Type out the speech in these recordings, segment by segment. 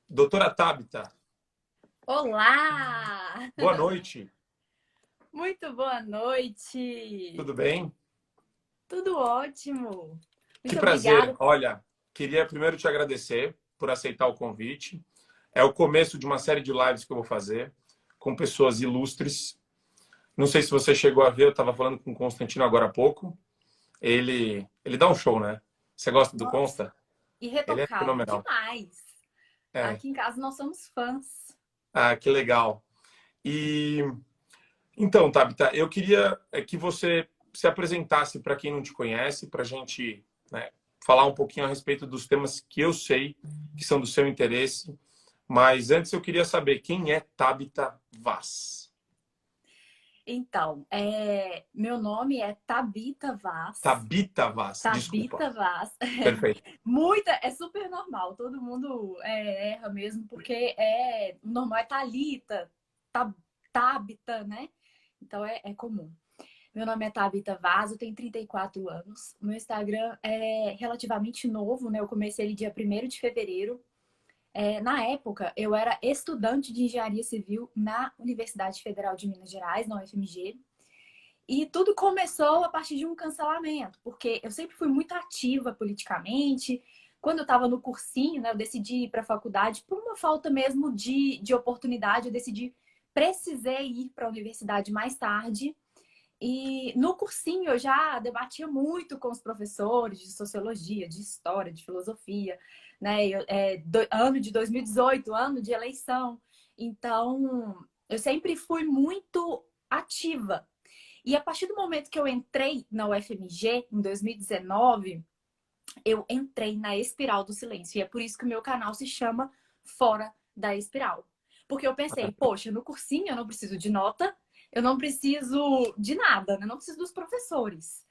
Doutora Tabita, Olá! boa noite. Muito boa noite! Tudo bem? Tudo ótimo! Que Muito prazer. obrigada. Olha, queria primeiro te agradecer por aceitar o convite. É o começo de uma série de lives que eu vou fazer com pessoas ilustres. Não sei se você chegou a ver, eu estava falando com o Constantino agora há pouco. Ele dá um show, né? Você gosta do Nossa, Consta? Ele é irretocável fenomenal. demais! É. Aqui em casa nós somos fãs. Ah, que legal. E então, Tabita, eu queria que você se apresentasse para quem não te conhece, para a gente, né, falar um pouquinho a respeito dos temas que eu sei que são do seu interesse. Mas antes eu queria saber quem é Tabita Vaz. Então, meu nome é Tabita Vaz. Tabita Vaz, desculpa. Tabita Vaz. Perfeito. É super normal. Todo mundo erra mesmo, porque o normal é Talita, Tabita, né? Então é comum. Meu nome é Tabita Vaz, eu tenho 34 anos. O meu Instagram é relativamente novo, né? Eu comecei ele dia 1º de fevereiro. Na época, eu era estudante de engenharia civil na Universidade Federal de Minas Gerais, na UFMG. E tudo começou a partir de um cancelamento, porque eu sempre fui muito ativa politicamente. Quando eu estava no cursinho, né, eu decidi ir para a faculdade por uma falta mesmo de oportunidade. Eu decidi, precisei ir para a universidade mais tarde. E no cursinho eu já debatia muito com os professores de sociologia, de história, de filosofia, né? Ano de 2018, ano de eleição. Então, eu sempre fui muito ativa. E a partir do momento que eu entrei na UFMG, em 2019, eu entrei na espiral do silêncio. E é por isso que o meu canal se chama Fora da Espiral. Porque eu pensei, poxa, no cursinho eu não preciso de nota, eu não preciso de nada, né? Eu não preciso dos professores.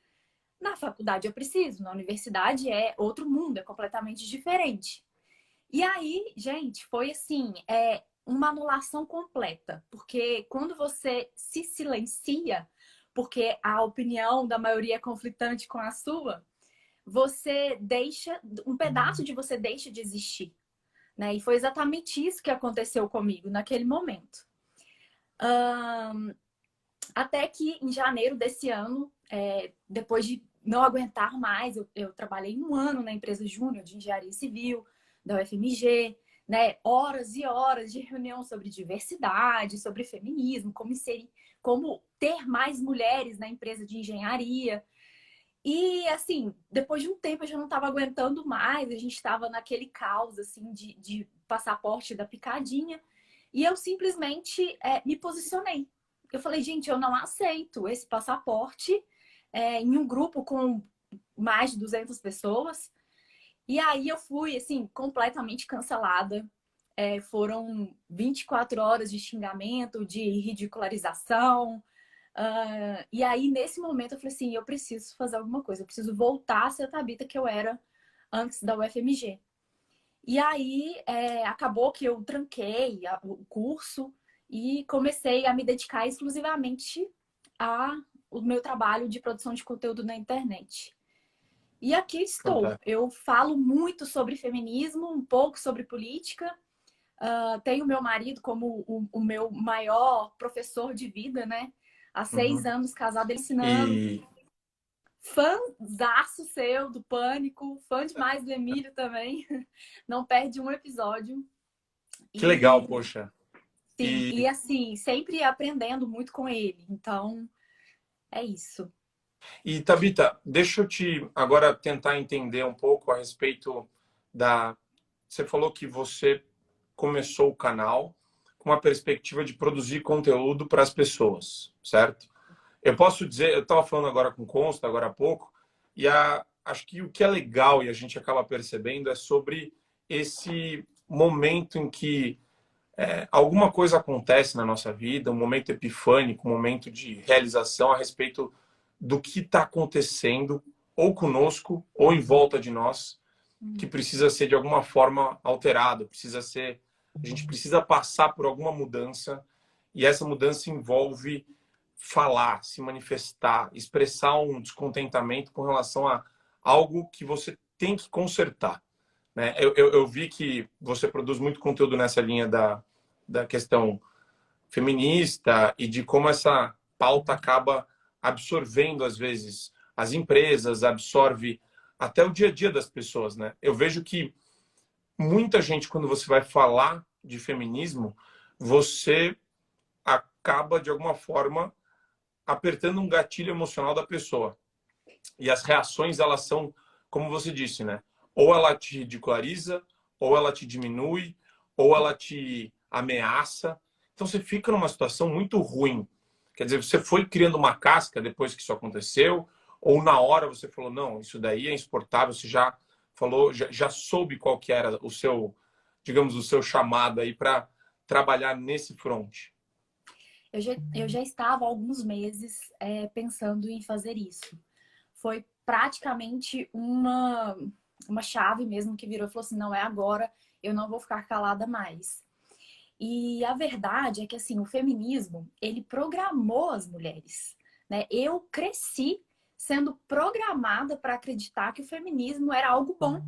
Na faculdade eu preciso, na universidade é outro mundo, é completamente diferente. E aí, gente, foi assim, uma anulação completa. Porque quando você se silencia, porque a opinião da maioria é conflitante com a sua, você deixa, um pedaço de você deixa de existir, né? E foi exatamente isso que aconteceu comigo naquele momento. Até que em janeiro desse ano, depois de não aguentar mais, eu trabalhei um ano na empresa júnior de engenharia civil da UFMG, né? Horas e horas de reunião sobre diversidade, sobre feminismo, como ter mais mulheres na empresa de engenharia. E, assim, depois de um tempo eu já não estava aguentando mais, a gente estava naquele caos, assim, de passaporte da picadinha. E eu simplesmente me posicionei. Eu falei, gente, eu não aceito esse passaporte em um grupo com mais de 200 pessoas. E aí eu fui, assim, completamente cancelada. Foram 24 horas de xingamento, de ridicularização, e aí, nesse momento, eu falei assim: eu preciso fazer alguma coisa, eu preciso voltar a ser a Tabita que eu era antes da UFMG. E aí, acabou que eu tranquei o curso e comecei a me dedicar exclusivamente ao meu trabalho de produção de conteúdo na internet. E aqui estou. Fantástico. Eu falo muito sobre feminismo, um pouco sobre política. Tenho meu marido como o meu maior professor de vida, né? Há 6 anos casado, ensinando. E Fãzaço seu do Pânico, fã demais do Emílio também. Não perde um episódio. que legal, E poxa. sim, E, e assim, sempre aprendendo muito com ele. Então, é isso. e Tabita, deixa eu te agora tentar entender um pouco a respeito da. Você falou que você começou o canal com a perspectiva de produzir conteúdo para as pessoas, certo? Eu posso dizer, eu estava falando agora com o Consta, agora há pouco, acho que o que é legal e a gente acaba percebendo é sobre esse momento em que alguma coisa acontece na nossa vida, um momento epifânico, um momento de realização a respeito do que está acontecendo ou conosco ou em volta de nós, que precisa ser de alguma forma alterado, a gente precisa passar por alguma mudança e essa mudança envolve falar, se manifestar, expressar um descontentamento com relação a algo que você tem que consertar. né? Eu vi que você produz muito conteúdo nessa linha da questão feminista e de como essa pauta acaba absorvendo, às vezes, as empresas, absorve até o dia a dia das pessoas, né? Eu vejo que muita gente, quando você vai falar de feminismo, você acaba, de alguma forma, apertando um gatilho emocional da pessoa. E as reações, elas são, como você disse, né? Ou ela te ridiculariza, ou ela te diminui, ou ela te ameaça. Então você fica numa situação muito ruim. Quer dizer, você foi criando uma casca depois que isso aconteceu, ou na hora você falou, não, isso daí é insuportável, você já falou, já soube qual que era o seu, digamos, o seu chamado aí para trabalhar nesse front. Eu já estava há alguns meses pensando em fazer isso. Foi praticamente uma chave mesmo que virou e falou assim, não é agora, eu não vou ficar calada mais. E a verdade é que assim, o feminismo, ele programou as mulheres, né? Eu cresci sendo programada para acreditar que o feminismo era algo bom,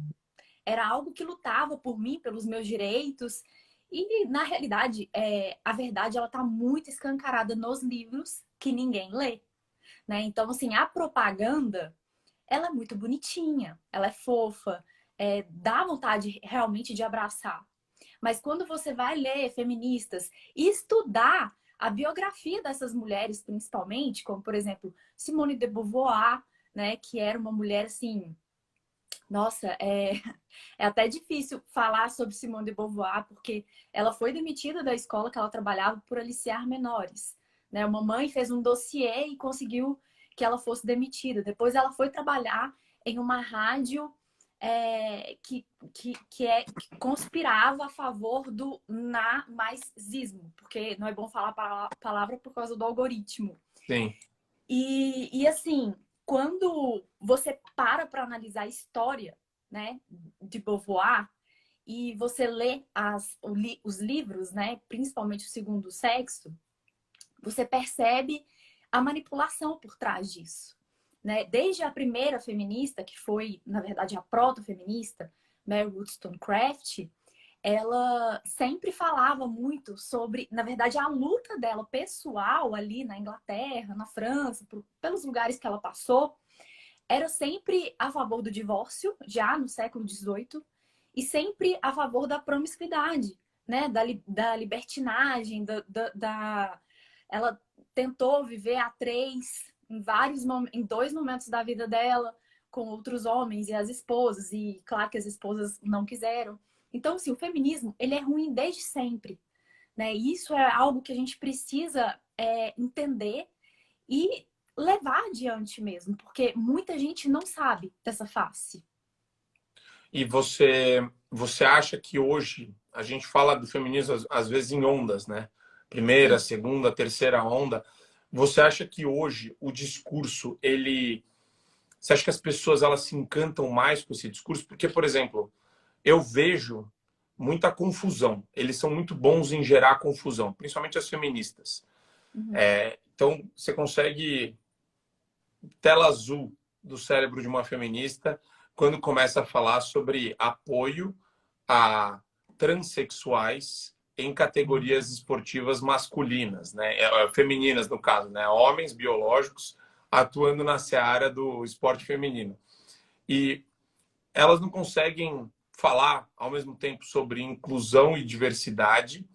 era algo que lutava por mim, pelos meus direitos. E na realidade, a verdade ela está muito escancarada nos livros que ninguém lê, né? Então assim, a propaganda ela é muito bonitinha, ela é fofa, dá vontade realmente de abraçar. Mas quando você vai ler feministas e estudar a biografia dessas mulheres, principalmente, como por exemplo Simone de Beauvoir, né, que era uma mulher assim, nossa, é até difícil falar sobre Simone de Beauvoir, porque ela foi demitida da escola que ela trabalhava por aliciar menores. Né? Uma mãe fez um dossiê e conseguiu que ela fosse demitida. Depois ela foi trabalhar em uma rádio que conspirava a favor do nazismo, porque não é bom falar a palavra por causa do algoritmo. Sim. E assim, quando você para analisar a história, né, de Beauvoir e você lê os livros, né, principalmente o Segundo Sexo, você percebe a manipulação por trás disso. Né? Desde a primeira feminista, que foi, na verdade, a proto-feminista, Mary Wollstonecraft, ela sempre falava muito sobre, na verdade, a luta dela pessoal ali na Inglaterra, na França, pelos lugares que ela passou, era sempre a favor do divórcio, já no século XVIII, e sempre a favor da promiscuidade, né? Da libertinagem, ela tentou viver a três em dois momentos da vida dela, com outros homens e as esposas, e claro que as esposas não quiseram. Então, assim, o feminismo, ele é ruim desde sempre, né? E isso é algo que a gente precisa entender e levar adiante mesmo, porque muita gente não sabe dessa face. E você acha que hoje a gente fala do feminismo às vezes em ondas, né? Primeira, Sim. segunda, terceira onda. Você acha que hoje o discurso você acha que as pessoas elas se encantam mais com esse discurso? Porque, por exemplo, eu vejo muita confusão. Eles são muito bons em gerar confusão, principalmente as feministas. Uhum. Então, você consegue tela azul do cérebro de uma feminista quando começa a falar sobre apoio a transexuais em categorias esportivas masculinas, né? Femininas, no caso, né? Homens biológicos atuando na seara do esporte feminino. E elas não conseguem falar ao mesmo tempo sobre inclusão e diversidade,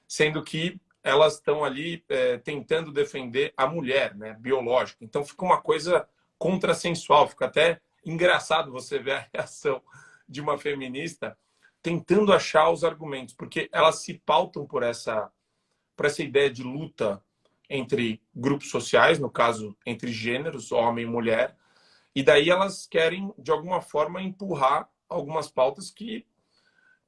sendo que elas estão ali tentando defender a mulher, né, biológica. Então fica uma coisa contrassensual, fica até engraçado você ver a reação de uma feminista tentando achar os argumentos, porque elas se pautam por essa ideia de luta entre grupos sociais, no caso, entre gêneros, homem e mulher, e daí elas querem, de alguma forma, empurrar algumas pautas que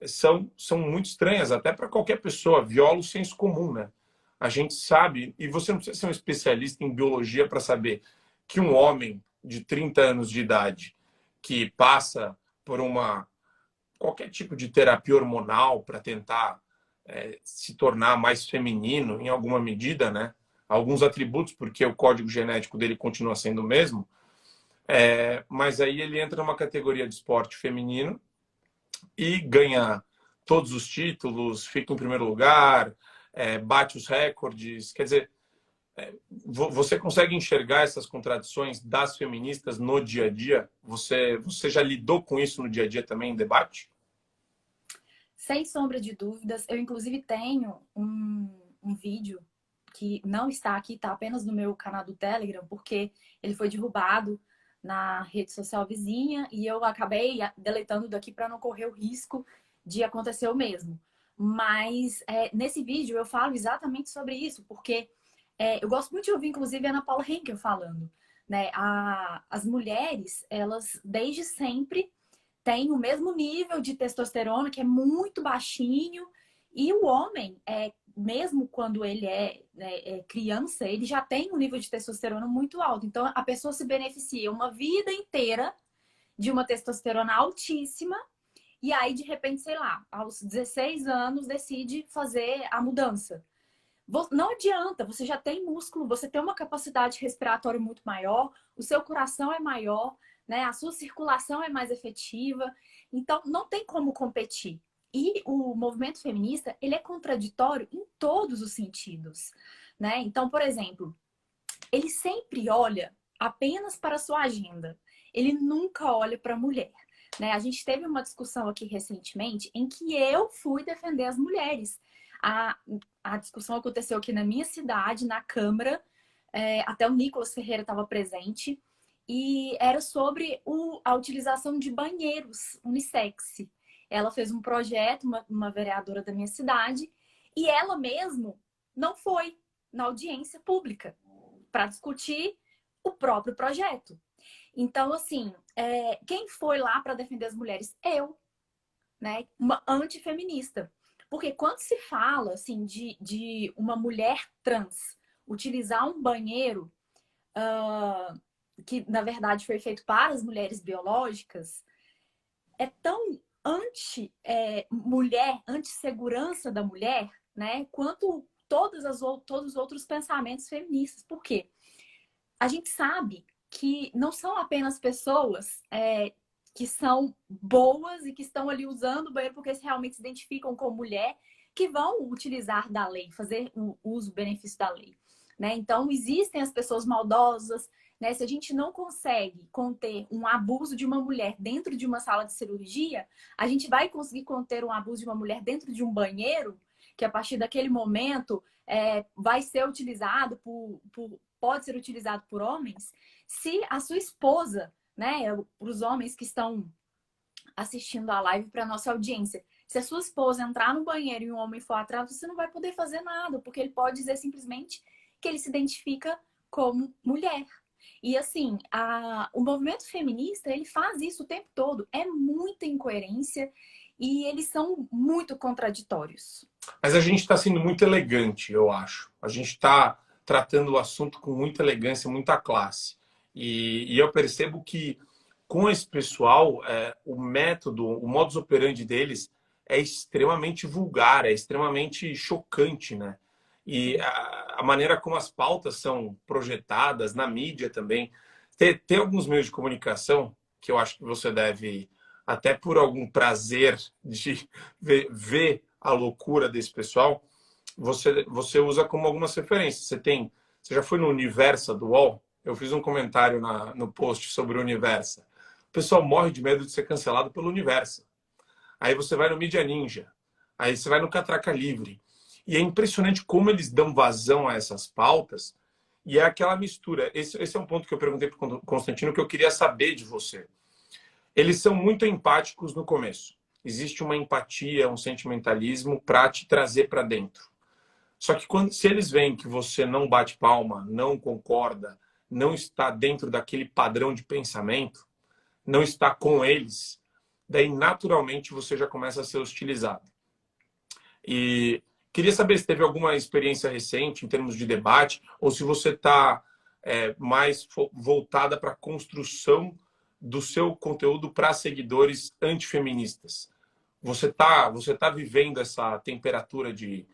são muito estranhas, até para qualquer pessoa, viola o senso comum, né? A gente sabe, e você não precisa ser um especialista em biologia para saber que um homem de 30 anos de idade que passa por qualquer tipo de terapia hormonal para tentar se tornar mais feminino em alguma medida, né? Alguns atributos, porque o código genético dele continua sendo o mesmo, mas aí ele entra numa categoria de esporte feminino, e ganha todos os títulos, fica em primeiro lugar, bate os recordes. Quer dizer, você consegue enxergar essas contradições das feministas no dia a dia? Você já lidou com isso no dia a dia também em debate? Sem sombra de dúvidas. Eu, inclusive, tenho um vídeo que não está aqui, está apenas no meu canal do Telegram, porque ele foi derrubado na rede social vizinha e eu acabei deletando daqui para não correr o risco de acontecer o mesmo. Mas nesse vídeo eu falo exatamente sobre isso, porque eu gosto muito de ouvir, inclusive, a Ana Paula Henkel falando, né? As mulheres, elas desde sempre têm o mesmo nível de testosterona, que é muito baixinho, e o homem, mesmo quando ele é criança, ele já tem um nível de testosterona muito alto. Então, a pessoa se beneficia uma vida inteira de uma testosterona altíssima, e aí, de repente, sei lá, aos 16 anos, decide fazer a mudança. Não adianta, você já tem músculo, você tem uma capacidade respiratória muito maior, o seu coração é maior, né? A sua circulação é mais efetiva, então não tem como competir. E o movimento feminista, ele é contraditório em todos os sentidos, né? Então, por exemplo, ele sempre olha apenas para a sua agenda. Ele nunca olha para a mulher. Né? A gente teve uma discussão aqui recentemente em que eu fui defender as mulheres. A discussão aconteceu aqui na minha cidade, na Câmara, até o Nicolas Ferreira estava presente, e era sobre a utilização de banheiros unissex. Ela fez um projeto, uma vereadora da minha cidade, e ela mesmo não foi na audiência pública para discutir o próprio projeto. Então, assim, quem foi lá para defender as mulheres? Eu, né? Uma antifeminista. Porque quando se fala, assim, de uma mulher trans utilizar um banheiro que, na verdade, foi feito para as mulheres biológicas, é tão anti-mulher, anti-segurança da mulher, né? Quanto todos os outros pensamentos feministas. Por quê? A gente sabe que não são apenas pessoas que são boas e que estão ali usando o banheiro porque realmente se identificam com mulher, que vão utilizar da lei, fazer o uso, o benefício da lei. Né? Então, existem as pessoas maldosas. Né? Se a gente não consegue conter um abuso de uma mulher dentro de uma sala de cirurgia, a gente vai conseguir conter um abuso de uma mulher dentro de um banheiro, que a partir daquele momento vai ser utilizado pode ser utilizado por homens, se a sua esposa, né, para os homens que estão assistindo a live para nossa audiência, se a sua esposa entrar no banheiro e um homem for atrás, você não vai poder fazer nada, porque ele pode dizer simplesmente que ele se identifica como mulher. E assim, o movimento feminista, ele faz isso o tempo todo. É muita incoerência e eles são muito contraditórios. Mas a gente está sendo muito elegante, eu acho. A gente está tratando o assunto com muita elegância, muita classe. E eu percebo que com esse pessoal, o método, o modus operandi deles é extremamente vulgar, é extremamente chocante, né? E a maneira como as pautas são projetadas na mídia também. Tem alguns meios de comunicação que eu acho que você deve, até por algum prazer de ver a loucura desse pessoal, você usa como algumas referências. Você já foi no Universa do UOL? Eu fiz um comentário no post sobre o Universa. O pessoal morre de medo de ser cancelado pelo Universa. Aí você vai no Mídia Ninja. Aí você vai no Catraca Livre. E é impressionante como eles dão vazão a essas pautas. E é aquela mistura. Esse é um ponto que eu perguntei para o Constantino que eu queria saber de você. Eles são muito empáticos no começo. Existe uma empatia, um sentimentalismo para te trazer para dentro. Só que se eles veem que você não bate palma, não concorda, não está dentro daquele padrão de pensamento, não está com eles, daí naturalmente você já começa a ser hostilizado. E queria saber se teve alguma experiência recente em termos de debate, ou se você está mais voltada para a construção do seu conteúdo para seguidores antifeministas. Você tá vivendo essa temperatura de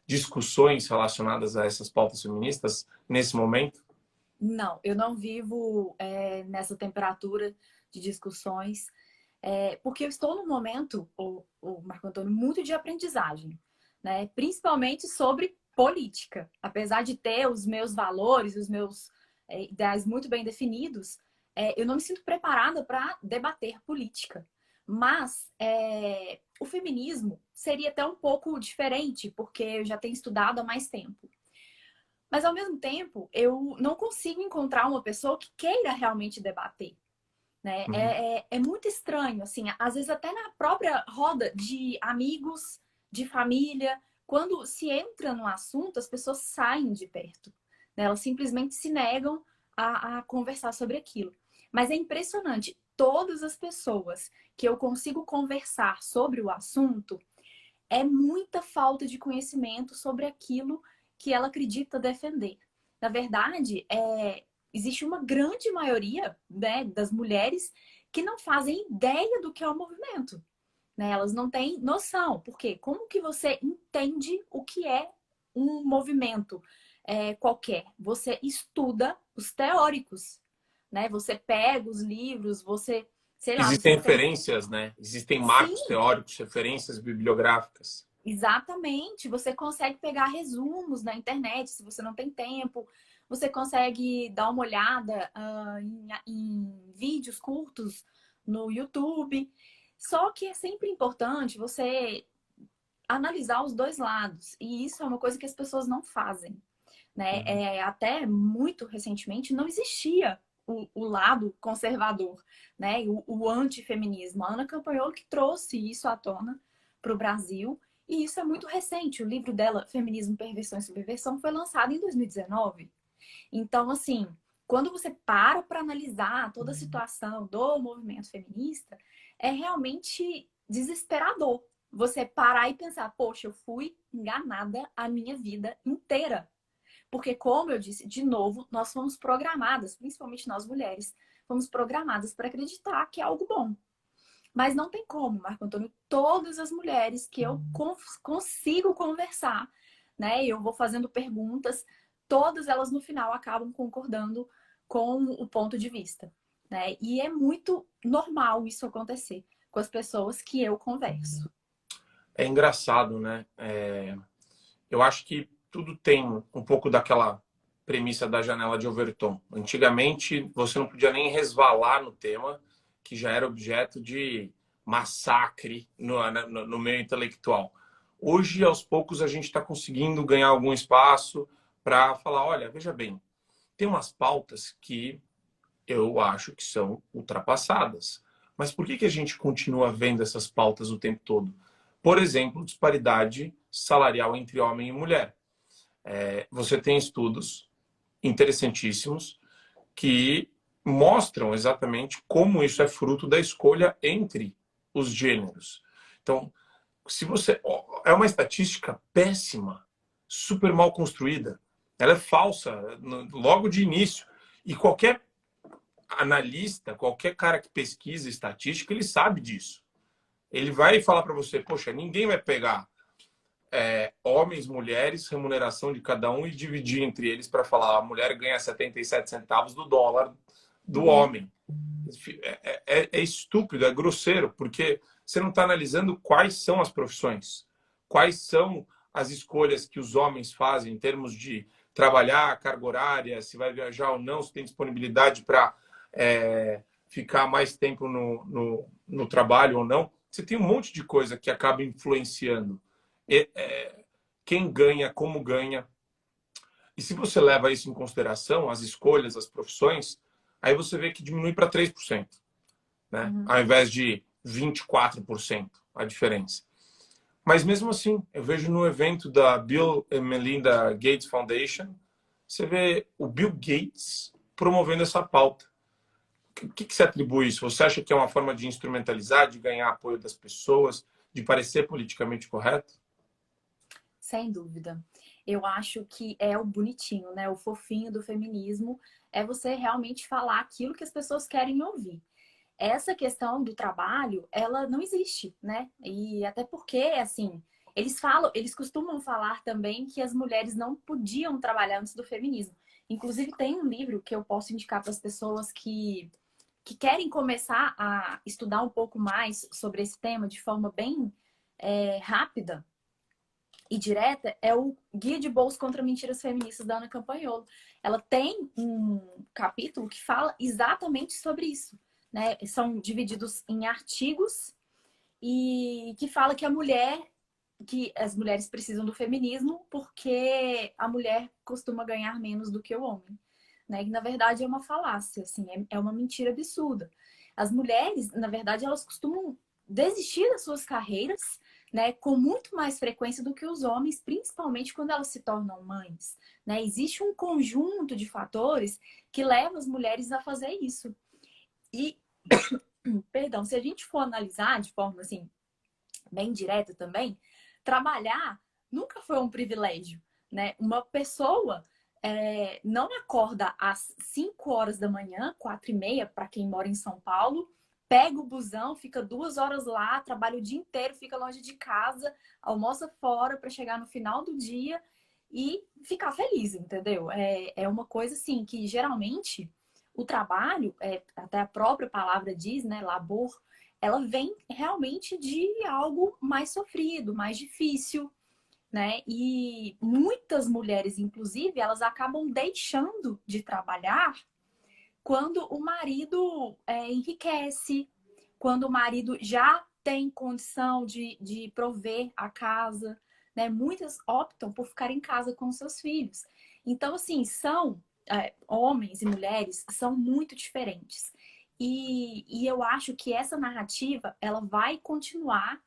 discussões relacionadas a essas pautas feministas nesse momento? Não, eu não vivo nessa temperatura de discussões. Porque eu estou num momento, o Marco Antônio, muito de aprendizagem, né? Principalmente sobre política. Apesar de ter os meus valores, os meus ideais muito bem definidos, eu não me sinto preparada para debater política. Mas o feminismo seria até um pouco diferente, porque eu já tenho estudado há mais tempo. Mas, ao mesmo tempo, eu não consigo encontrar uma pessoa que queira realmente debater. Né? Uhum. É muito estranho, assim, às vezes até na própria roda de amigos, de família, quando se entra no assunto, as pessoas saem de perto, né? Elas simplesmente se negam a conversar sobre aquilo. Mas é impressionante, todas as pessoas que eu consigo conversar sobre o assunto, é muita falta de conhecimento sobre aquilo que ela acredita defender. Na verdade, existe uma grande maioria, né, das mulheres que não fazem ideia do que é o movimento. Né? Elas não têm noção. Por quê? Como que você entende o que é um movimento qualquer? Você estuda os teóricos. Né? Você pega os livros, você, sei lá, você Existem tem. referências, né? Existem Sim, marcos teóricos, referências bibliográficas. exatamente. Você consegue pegar resumos na internet, se você não tem tempo. Você consegue dar uma olhada em vídeos curtos no YouTube. Só que é sempre importante você analisar os dois lados. E isso é uma coisa que as pessoas não fazem. Né? Uhum. Até muito recentemente não existia o lado conservador, né? O antifeminismo. A Ana Campanholo que trouxe isso à tona para o Brasil. E isso é muito recente. O livro dela, Feminismo, Perversão e Subversão, foi lançado em 2019. Então, assim, quando você para analisar toda a situação do movimento feminista, é realmente desesperador. Você parar e pensar, poxa, eu fui enganada a minha vida inteira. Porque, como eu disse, de novo, nós fomos programadas, principalmente nós mulheres, fomos programadas para acreditar que é algo bom. Mas não tem como, Marco Antônio, todas as mulheres que eu consigo conversar, né? Eu vou fazendo perguntas, todas elas no final acabam concordando com o ponto de vista, né? E é muito normal isso acontecer com as pessoas que eu converso. É engraçado, né? Eu acho que tudo tem um pouco daquela premissa da janela de Overton. Antigamente, você não podia nem resvalar no tema, que já era objeto de massacre no meio intelectual. Hoje, aos poucos, a gente está conseguindo ganhar algum espaço para falar: olha, veja bem, tem umas pautas que eu acho que são ultrapassadas. Mas por que a gente continua vendo essas pautas o tempo todo? Por exemplo, disparidade salarial entre homem e mulher. Você tem estudos interessantíssimos que mostram exatamente como isso é fruto da escolha entre os gêneros. Então, se você. É uma estatística péssima, super mal construída. Ela é falsa logo de início. E qualquer analista, qualquer cara que pesquisa estatística, ele sabe disso. Ele vai falar para você: poxa, ninguém vai pegar homens, mulheres, remuneração de cada um e dividir entre eles para falar a mulher ganha 77 centavos do dólar do Uhum. homem. É estúpido, é grosseiro, porque você não está analisando quais são as profissões, quais são as escolhas que os homens fazem em termos de trabalhar, carga horária, se vai viajar ou não, se tem disponibilidade para ficar mais tempo no trabalho ou não. Você tem um monte de coisa que acaba influenciando quem ganha, como ganha. E se você leva isso em consideração, as escolhas, as profissões, aí você vê que diminui para 3%, né? Uhum. Ao invés de 24% a diferença. Mas mesmo assim, eu vejo no evento da Bill e Melinda Gates Foundation, você vê o Bill Gates promovendo essa pauta. O que você atribui isso? Você acha que é uma forma de instrumentalizar, de ganhar apoio das pessoas, de parecer politicamente correto? Sem dúvida. Eu acho que é o bonitinho, né? O fofinho do feminismo é você realmente falar aquilo que as pessoas querem ouvir. Essa questão do trabalho, ela não existe, né? E até porque, assim, eles costumam falar também que as mulheres não podiam trabalhar antes do feminismo. Inclusive, tem um livro que eu posso indicar para as pessoas que que querem começar a estudar um pouco mais sobre esse tema de forma bem rápida e direta, é o Guia de Bolso contra Mentiras Feministas da Ana Campanholo. Ela tem um capítulo que fala exatamente sobre isso, né? São divididos em artigos e que fala que as mulheres precisam do feminismo porque a mulher costuma ganhar menos do que o homem, né? E na verdade é uma falácia, assim, é uma mentira absurda. As mulheres, na verdade, elas costumam desistir das suas carreiras, né, com muito mais frequência do que os homens, principalmente quando elas se tornam mães, né? Existe um conjunto de fatores que leva as mulheres a fazer isso. E, perdão, se a gente for analisar de forma assim bem direta também, trabalhar nunca foi um privilégio, né? Uma pessoa não acorda às 5 horas da manhã, 4h30, para quem mora em São Paulo, pega o busão, fica 2 horas lá, trabalha o dia inteiro, fica longe de casa, almoça fora para chegar no final do dia e ficar feliz, entendeu? É uma coisa assim que geralmente o trabalho, até a própria palavra diz, né, labor, ela vem realmente de algo mais sofrido, mais difícil, né? E muitas mulheres, inclusive, elas acabam deixando de trabalhar quando o marido enriquece, quando o marido já tem condição de prover a casa, né? Muitas optam por ficar em casa com seus filhos. Então, assim, homens e mulheres são muito diferentes. E eu acho que essa narrativa, ela vai continuar,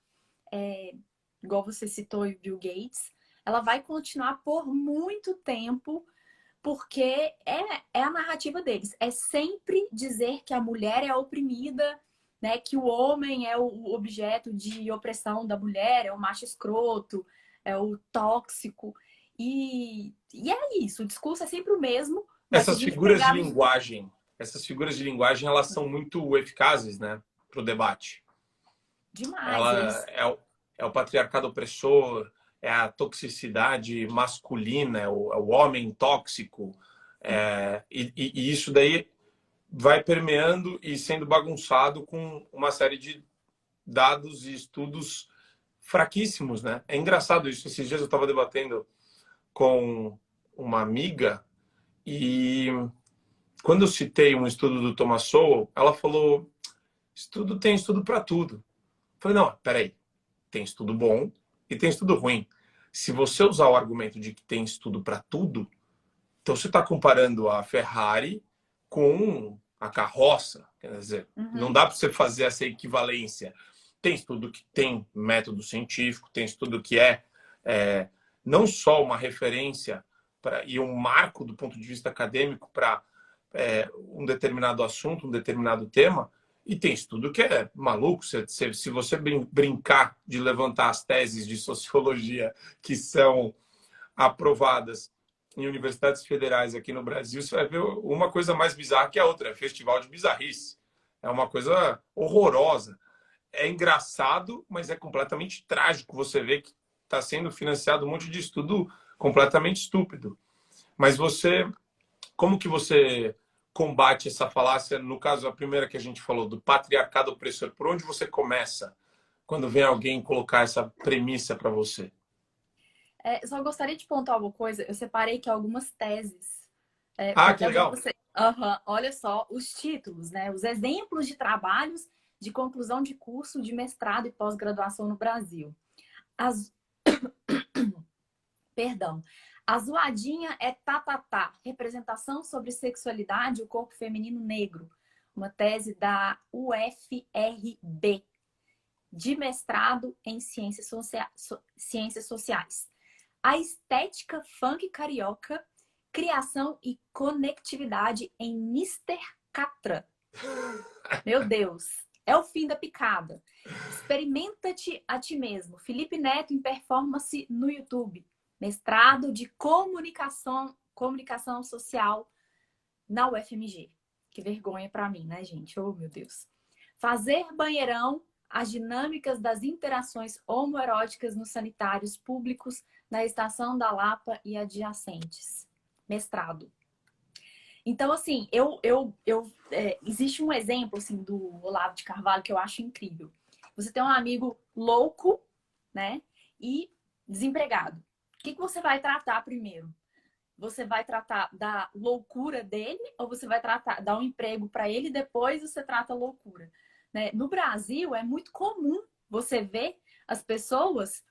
igual você citou o Bill Gates, ela vai continuar por muito tempo, porque é a narrativa deles. É sempre dizer que a mulher é oprimida, né? Que o homem é o objeto de opressão da mulher, é o macho escroto, é o tóxico. E é isso, o discurso é sempre o mesmo, mas se a Essas gente figuras de pegar linguagem, elas são muito eficazes, né, para o debate. demais, Ela é o patriarcado opressor, é a toxicidade masculina, é o homem tóxico. E isso daí vai permeando e sendo bagunçado com uma série de dados e estudos fraquíssimos, né? É engraçado isso. Esses dias eu estava debatendo com uma amiga e quando eu citei um estudo do Thomas Sowell, ela falou: tem estudo para tudo. Eu falei: não, peraí, tem estudo bom e tem estudo ruim. Se você usar o argumento de que tem estudo para tudo, então você está comparando a Ferrari com a carroça. Quer dizer, não Uhum. dá para você fazer essa equivalência. Tem estudo que tem método científico, tem estudo que é não só uma referência e um marco do ponto de vista acadêmico para um determinado assunto, um determinado tema, e tem estudo que é maluco. Se você brincar de levantar as teses de sociologia que são aprovadas em universidades federais aqui no Brasil, você vai ver uma coisa mais bizarra que a outra. É festival de bizarrice. É uma coisa horrorosa. É engraçado, mas é completamente trágico. Você vê que está sendo financiado um monte de estudo completamente estúpido. Mas como que você combate essa falácia? No caso, a primeira que a gente falou, do patriarcado opressor. Por onde você começa quando vem alguém colocar essa premissa para você? Eu só gostaria de pontuar uma coisa. Eu separei aqui algumas teses. Foi Ah, que até bom legal. você. Olha só os títulos, né? Os exemplos de trabalhos de conclusão de curso de mestrado e pós-graduação no Brasil. As... Perdão. A zoadinha é Tatatá, representação sobre sexualidade e o corpo feminino negro. Uma tese da UFRB, de mestrado em ciências sociais. A estética funk carioca, criação e conectividade em Mister Catra. Meu Deus, é o fim da picada. Experimenta-te a ti mesmo. Felipe Neto em performance no YouTube. Mestrado de comunicação social na UFMG. Que vergonha para mim, né, gente? Oh, meu Deus. Fazer banheirão, as dinâmicas das interações homoeróticas nos sanitários públicos na Estação da Lapa e adjacentes. Mestrado. Então, assim, existe um exemplo assim, do Olavo de Carvalho que eu acho incrível. Você tem um amigo louco, né? E desempregado. O que você vai tratar primeiro? Você vai tratar da loucura dele ou você vai dar um emprego para ele e depois você trata a loucura? Né? No Brasil, é muito comum você ver as pessoas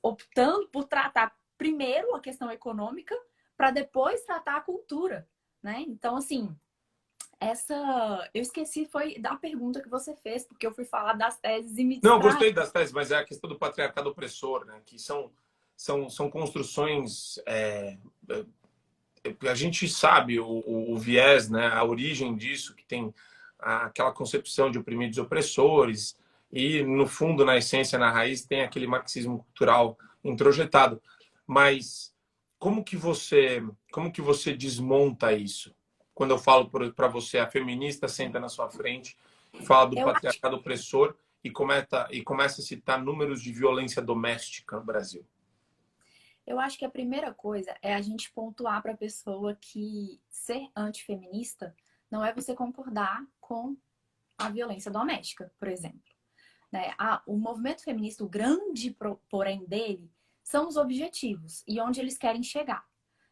optando por tratar primeiro a questão econômica para depois tratar a cultura. Né? Então, assim, eu esqueci foi da pergunta que você fez, porque eu fui falar das teses e me Não, eu distraí. gostei das teses, mas é a questão do patriarcado opressor, né? Que são construções. A gente sabe o viés, né? A origem disso, que tem aquela concepção de oprimidos e opressores, e no fundo, na essência, na raiz, tem aquele marxismo cultural introjetado. Mas como que você desmonta isso? Quando eu falo para você, a feminista senta na sua frente, fala do Eu acho patriarcado opressor e começa a citar números de violência doméstica no Brasil. Eu acho que a primeira coisa é a gente pontuar para a pessoa que ser antifeminista não é você concordar com a violência doméstica, por exemplo. Né? O movimento feminista, o grande porém dele, são os objetivos e onde eles querem chegar.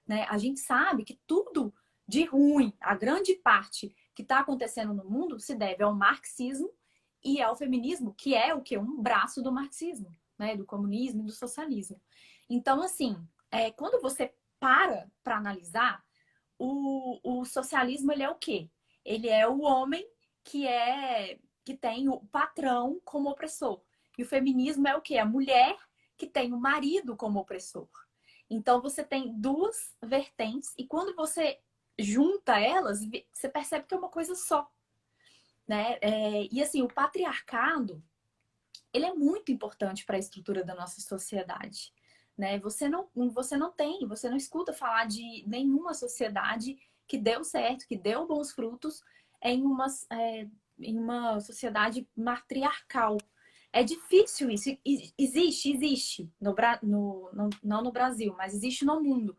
Né? A gente sabe que tudo de ruim, a grande parte que está acontecendo no mundo, se deve ao marxismo e ao feminismo, que é o que? Um braço do marxismo, né? Do comunismo e do socialismo. Então, assim, quando você para analisar, o socialismo ele é o quê? Ele é o homem que tem o patrão como opressor. E o feminismo é o quê? A mulher que tem o marido como opressor. Então você tem duas vertentes e quando você junta elas, você percebe que é uma coisa só, né? E assim, o patriarcado, ele é muito importante para a estrutura da nossa sociedade, né? Você não escuta falar de nenhuma sociedade que deu certo, que deu bons frutos em uma sociedade matriarcal. É difícil isso. Existe não no Brasil, mas existe no mundo.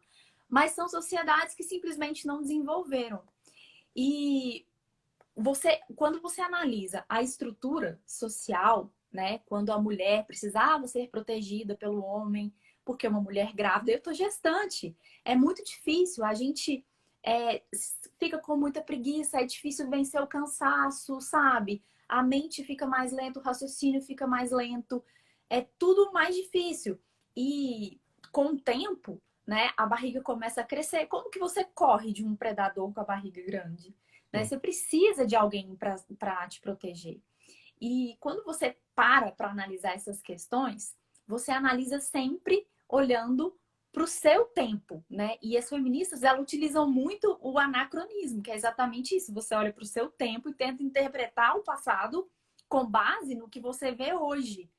Mas são sociedades que simplesmente não desenvolveram. E quando você analisa a estrutura social, né? Quando a mulher precisava ser protegida pelo homem, porque uma mulher grávida, eu tô gestante, é muito difícil. A gente fica com muita preguiça, é difícil vencer o cansaço, sabe? A mente fica mais lenta, o raciocínio fica mais lento, é tudo mais difícil. E com o tempo, né, a barriga começa a crescer. Como que você corre de um predador com a barriga grande? Né? Você precisa de alguém para te proteger. E quando você para analisar essas questões, você analisa sempre olhando para o seu tempo, né? E as feministas, elas utilizam muito o anacronismo, que é exatamente isso. Você olha para o seu tempo e tenta interpretar o passado com base no que você vê hoje.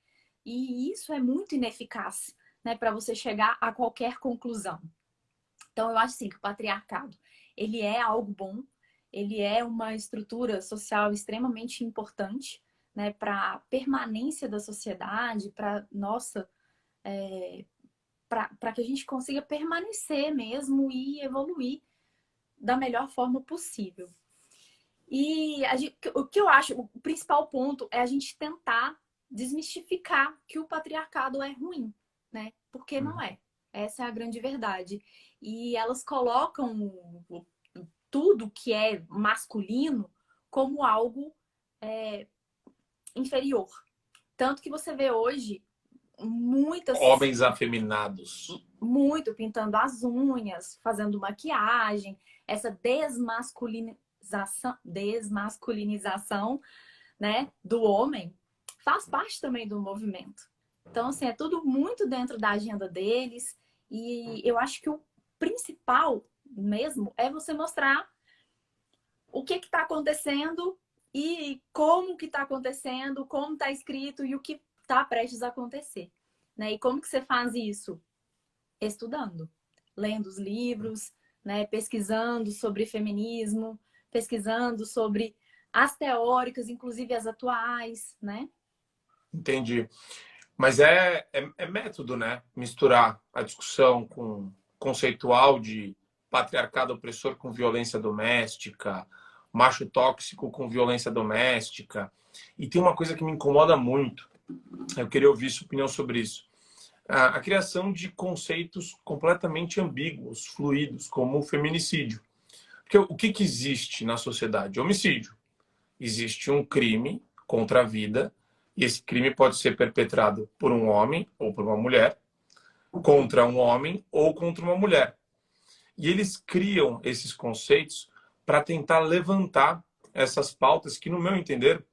E isso é muito ineficaz, né? Para você chegar a qualquer conclusão. Então, eu acho assim, que o patriarcado, ele é algo bom, ele é uma estrutura social extremamente importante, né, para a permanência da sociedade, para nossa, para que a gente consiga permanecer mesmo e evoluir da melhor forma possível. E o que eu acho, o principal ponto é a gente tentar desmistificar que o patriarcado é ruim, né? Porque não é. Essa é a grande verdade. E elas colocam tudo que é masculino como algo inferior. Tanto que você vê hoje muitas, Homens afeminados. muito pintando as unhas, fazendo maquiagem, essa desmasculinização, né, do homem faz parte também do movimento. Então, assim, é tudo muito dentro da agenda deles e eu acho que o principal mesmo é você mostrar o que está acontecendo e como que está acontecendo, como está escrito e o que está prestes a acontecer. Né? E como que você faz isso? Estudando, lendo os livros, né? Pesquisando sobre feminismo, pesquisando sobre as teóricas, inclusive as atuais, né? Entendi. Mas é método, né? Misturar a discussão com conceitual de patriarcado opressor com violência doméstica, macho tóxico com violência doméstica. E tem uma coisa que me incomoda muito, eu queria ouvir sua opinião sobre isso. A criação de conceitos completamente ambíguos, fluidos, como o feminicídio. Porque o que existe na sociedade? Homicídio. Existe um crime contra a vida, e esse crime pode ser perpetrado por um homem ou por uma mulher, contra um homem ou contra uma mulher. E eles criam esses conceitos para tentar levantar essas pautas que, no meu entender,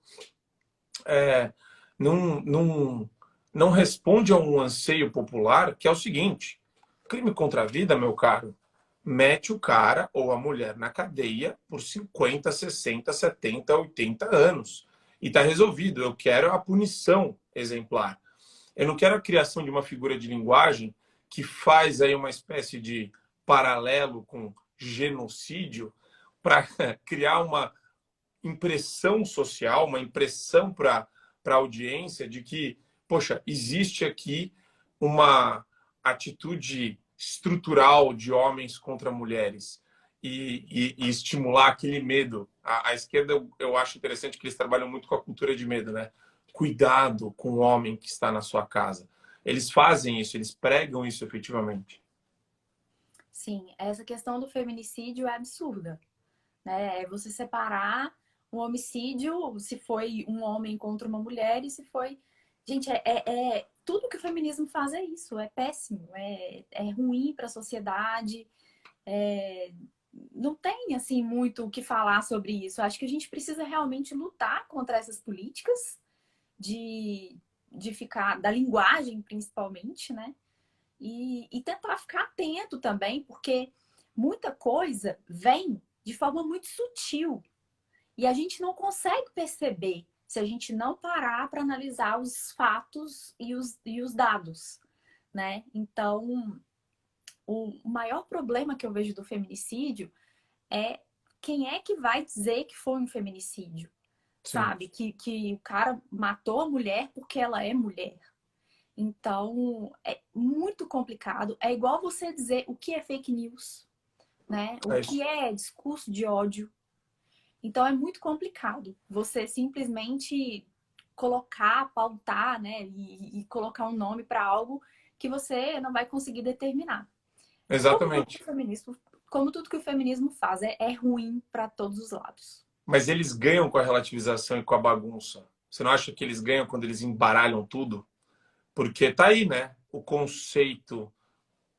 não, não responde a um anseio popular, que é o seguinte: crime contra a vida, meu caro, mete o cara ou a mulher na cadeia por 50, 60, 70, 80 anos. E está resolvido. Eu quero a punição exemplar. Eu não quero a criação de uma figura de linguagem que faz aí uma espécie de paralelo com genocídio para criar uma impressão social, uma impressão para a audiência de que, poxa, existe aqui uma atitude estrutural de homens contra mulheres e estimular aquele medo. A esquerda, eu acho interessante que eles trabalham muito com a cultura de medo, né? Cuidado com o homem que está na sua casa. Eles fazem isso, eles pregam isso efetivamente. Sim, essa questão do feminicídio é absurda, né? É você separar um homicídio, se foi um homem contra uma mulher e se foi... Gente, tudo que o feminismo faz é isso, é péssimo, é ruim para a sociedade, não tem, assim, muito o que falar sobre isso. Acho que a gente precisa realmente lutar contra essas políticas de ficar, da linguagem principalmente, né? E tentar ficar atento também, porque muita coisa vem de forma muito sutil e a gente não consegue perceber se a gente não parar para analisar os fatos e os dados, né? Então, o maior problema que eu vejo do feminicídio é quem é que vai dizer que foi um feminicídio, Sim. sabe? Que o cara matou a mulher porque ela é mulher. Então, é muito complicado. É igual você dizer o que é fake news, né? O É que isso. é discurso de ódio. Então, é muito complicado você simplesmente colocar, pautar, né? E colocar um nome para algo que você não vai conseguir determinar. Como tudo que Exatamente. o feminismo, como tudo que o feminismo faz, é ruim para todos os lados. Mas eles ganham com a relativização e com a bagunça. Você não acha que eles ganham quando eles embaralham tudo? Porque tá aí, né? O conceito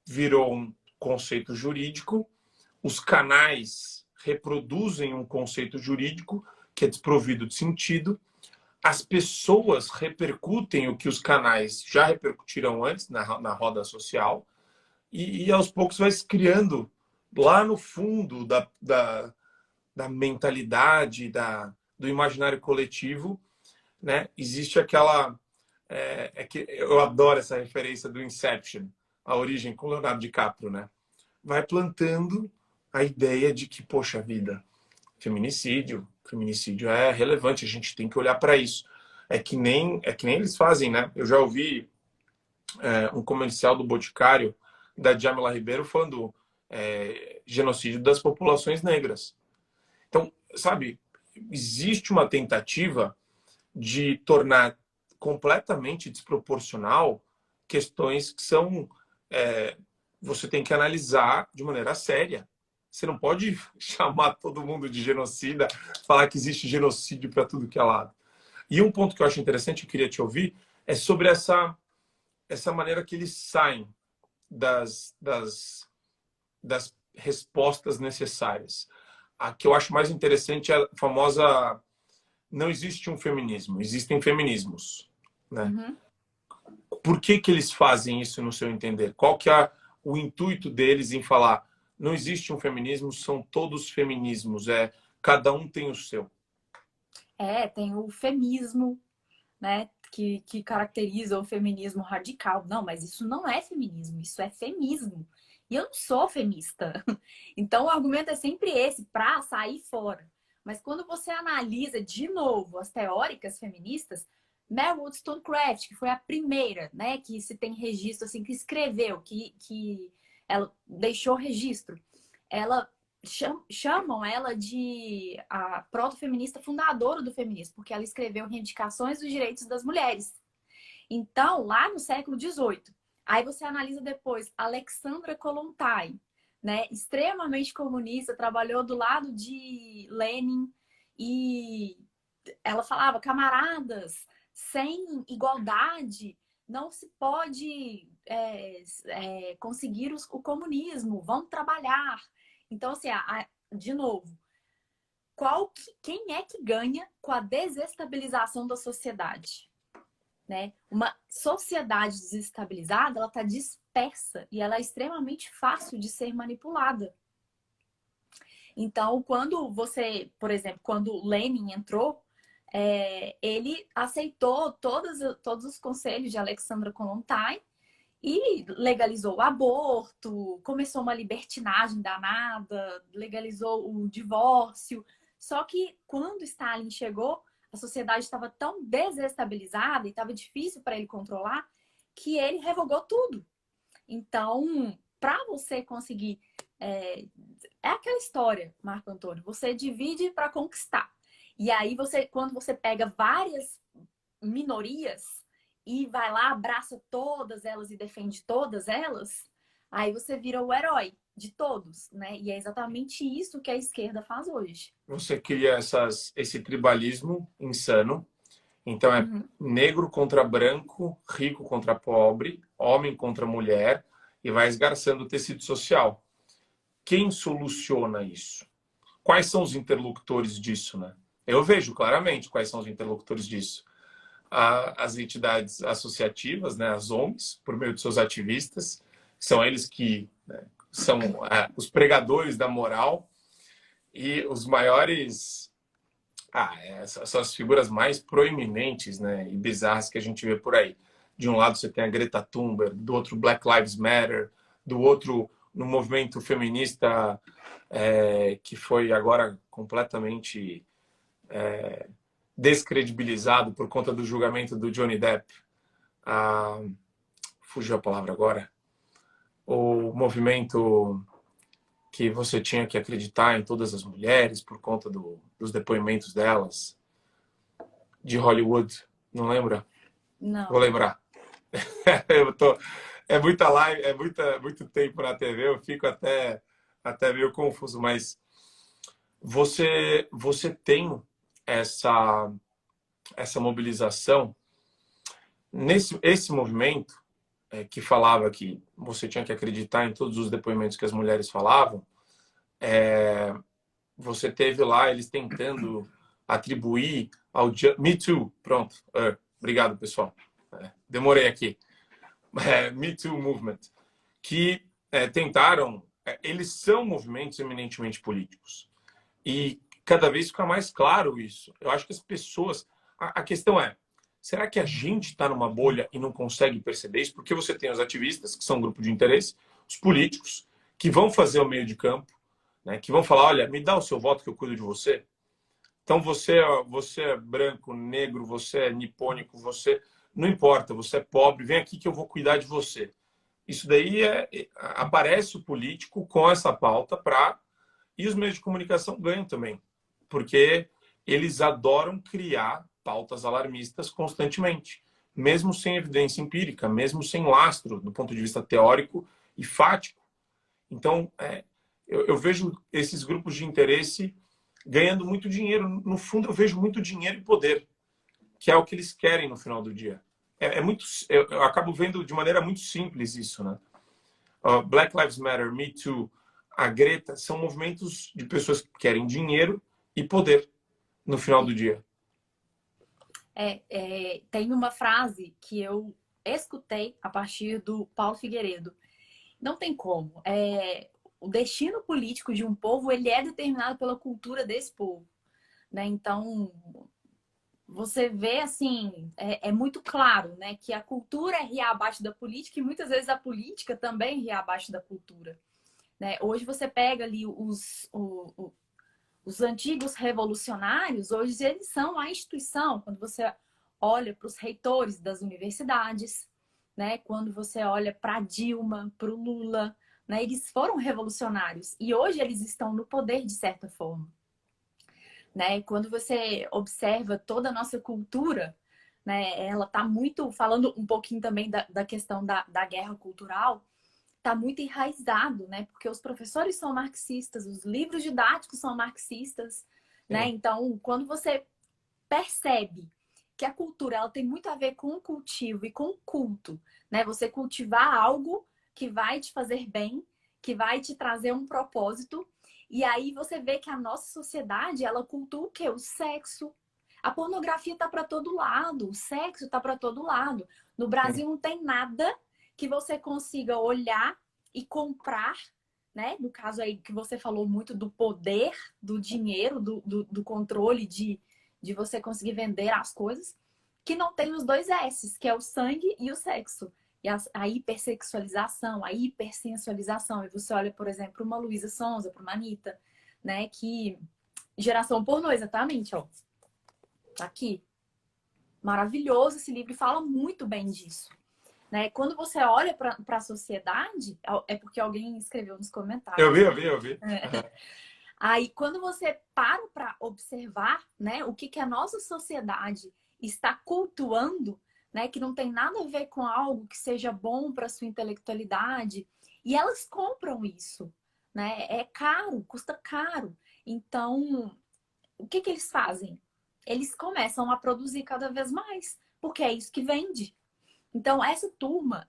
virou um conceito jurídico, os canais reproduzem um conceito jurídico que é desprovido de sentido, as pessoas repercutem o que os canais já repercutiram antes na roda social, e aos poucos vai se criando lá no fundo da mentalidade, do imaginário coletivo, né? Existe aquela... que eu adoro essa referência do Inception, a origem com Leonardo DiCaprio, né? Vai plantando a ideia de que, poxa vida, feminicídio é relevante, a gente tem que olhar para isso. É que nem eles fazem, né? Eu já ouvi um comercial do Boticário, da Djamila Ribeiro, falando genocídio das populações negras. Então, sabe, existe uma tentativa de tornar completamente desproporcional questões que são você tem que analisar de maneira séria. Você não pode chamar todo mundo de genocida, falar que existe genocídio para tudo que é lado. E um ponto que eu acho interessante, eu queria te ouvir, é sobre essa maneira que eles saem das respostas necessárias. A que eu acho mais interessante é a famosa: não existe um feminismo, existem feminismos, né? Uhum. Por que eles fazem isso, no seu entender? Qual que é o intuito deles em falar não existe um feminismo, são todos feminismos, cada um tem o seu? Tem o feminismo, né? Que caracteriza o feminismo radical. Não, mas isso não é feminismo, isso é femismo. E eu não sou feminista. Então o argumento é sempre esse, para sair fora. Mas quando você analisa de novo as teóricas feministas, Mary Wollstonecraft, que foi a primeira, né, que se tem registro, assim, que escreveu, que ela deixou registro. ela chamam ela de a proto-feminista fundadora do feminismo, porque ela escreveu Reivindicações dos Direitos das Mulheres. Então, lá no século XVIII. Aí você analisa depois Alexandra Kollontai, né? Extremamente comunista, trabalhou do lado de Lenin e ela falava, camaradas, sem igualdade não se pode conseguir o comunismo, vamos trabalhar. Então, assim, de novo, quem é que ganha com a desestabilização da sociedade? Né? Uma sociedade desestabilizada, ela está dispersa e ela é extremamente fácil de ser manipulada. Então, quando você, por exemplo, quando Lenin entrou, ele aceitou todos os conselhos de Alexandra Kollontai e legalizou o aborto, começou uma libertinagem danada, legalizou o divórcio. Só que quando Stalin chegou, a sociedade estava tão desestabilizada e estava difícil para ele controlar que ele revogou tudo. Então, para você conseguir... É aquela história, Marco Antônio. Você divide para conquistar. E aí, quando você pega várias minorias e vai lá, abraça todas elas e defende todas elas, aí você vira o herói de todos, né? E é exatamente isso que a esquerda faz hoje. Você cria esse tribalismo insano. Então é negro contra branco, rico contra pobre, homem contra mulher, e vai esgarçando o tecido social. Quem soluciona isso? Quais são os interlocutores disso, né? Eu vejo claramente quais são os interlocutores disso. As entidades associativas, né, as ONGs, por meio de seus ativistas, são eles que, né, são os pregadores da moral e os maiores... são as figuras mais proeminentes, né, e bizarras que a gente vê por aí. De um lado você tem a Greta Thunberg, do outro Black Lives Matter, do outro no movimento feminista que foi agora completamente descredibilizado por conta do julgamento do Johnny Depp. Fugiu a palavra agora. O movimento que você tinha que acreditar em todas as mulheres por conta dos depoimentos delas, de Hollywood, não lembra? Não. Vou lembrar. É muita live, muito tempo na TV, eu fico até meio confuso, mas você tem essa mobilização esse movimento que falava que você tinha que acreditar em todos os depoimentos que as mulheres falavam. Você teve lá eles tentando atribuir ao Me Too, pronto. Obrigado, pessoal. Demorei aqui. Me Too Movement, que tentaram... eles são movimentos eminentemente políticos. E cada vez fica mais claro isso. Eu acho que as pessoas... A questão é, será que a gente está numa bolha e não consegue perceber isso? Porque você tem os ativistas, que são um grupo de interesse, os políticos, que vão fazer o meio de campo, né, que vão falar, olha, me dá o seu voto que eu cuido de você. Então você é branco, negro, você é nipônico, você... Não importa, você é pobre, vem aqui que eu vou cuidar de você. Isso daí aparece o político com essa pauta e os meios de comunicação ganham também, porque eles adoram criar pautas alarmistas constantemente, mesmo sem evidência empírica, mesmo sem lastro do ponto de vista teórico e fático. Então, eu vejo esses grupos de interesse ganhando muito dinheiro. No fundo, eu vejo muito dinheiro e poder, que é o que eles querem no final do dia. Eu acabo vendo de maneira muito simples isso, né? Black Lives Matter, Me Too, a Greta, são movimentos de pessoas que querem dinheiro e poder no final do dia. Tem uma frase que eu escutei a partir do Paulo Figueiredo. Não tem como. O destino político de um povo, ele é determinado pela cultura desse povo, né? Então, você vê, assim, é muito claro, né, que a cultura ria abaixo da política e muitas vezes a política também ria abaixo da cultura, né? Hoje você pega ali os antigos revolucionários, hoje eles são a instituição. Quando você olha para os reitores das universidades, né? Quando você olha para Dilma, para o Lula, né? Eles foram revolucionários e hoje eles estão no poder de certa forma, né? Quando você observa toda a nossa cultura, né? Ela está muito, falando um pouquinho também da questão da guerra cultural, está muito enraizado, né? Porque os professores são marxistas, os livros didáticos são marxistas, né? Sim. Então, quando você percebe que a cultura ela tem muito a ver com o cultivo e com o culto, né? Você cultivar algo que vai te fazer bem, que vai te trazer um propósito, e aí você vê que a nossa sociedade ela cultua o quê? O sexo. A pornografia tá para todo lado, o sexo tá para todo lado. No Sim. Brasil não tem nada que você consiga olhar e comprar, né? No caso aí que você falou muito do poder, do dinheiro, do controle de você conseguir vender as coisas, que não tem os dois S's, que é o sangue e o sexo. E a hipersexualização, a hipersensualização. E você olha, por exemplo, para uma Luísa Sonza, para uma Anitta, né? Que geração pornô, exatamente, ó. Tá aqui. Maravilhoso esse livro e fala muito bem disso. Né? Quando você olha para a sociedade, é porque alguém escreveu nos Eu comentários, vi, eu né? vi, eu vi. Aí, quando você para observar, né, o que a nossa sociedade está cultuando, né, que não tem nada a ver com algo que seja bom para sua intelectualidade, e elas compram isso, né? É caro, custa caro. Então, o que eles fazem? Eles começam a produzir cada vez mais, porque é isso que vende. Então, essa turma,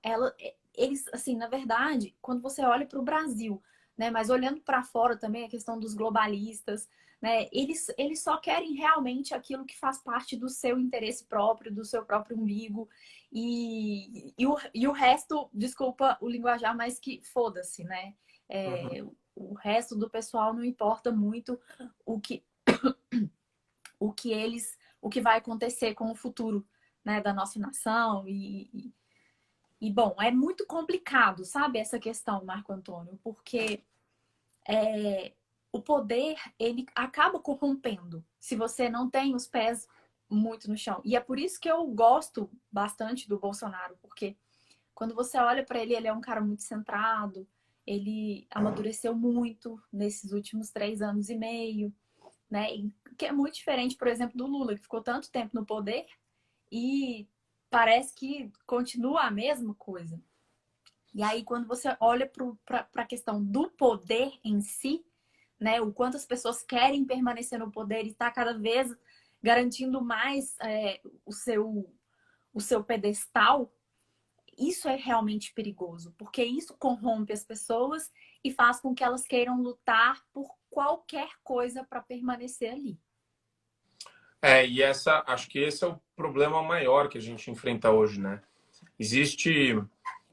eles, assim, na verdade, quando você olha para o Brasil, né, mas olhando para fora também, a questão dos globalistas, né, eles só querem realmente aquilo que faz parte do seu interesse próprio, do seu próprio umbigo, e o resto, desculpa o linguajar, mas que foda-se, né? Uhum. O resto do pessoal não importa muito o que, o que vai acontecer com o futuro, né, da nossa nação e, bom, é muito complicado, sabe, essa questão, Marco Antônio, porque o poder, ele acaba corrompendo se você não tem os pés muito no chão. E é por isso que eu gosto bastante do Bolsonaro, porque quando você olha para ele, ele é um cara muito centrado, ele amadureceu muito nesses últimos 3 anos e meio, né? E que é muito diferente, por exemplo, do Lula, que ficou tanto tempo no poder e parece que continua a mesma coisa. E aí, quando você olha para a questão do poder em si, né, o quanto as pessoas querem permanecer no poder e está cada vez garantindo mais o seu pedestal, isso é realmente perigoso, porque isso corrompe as pessoas e faz com que elas queiram lutar por qualquer coisa para permanecer ali. E acho que esse é o problema maior que a gente enfrenta hoje, né? Existe,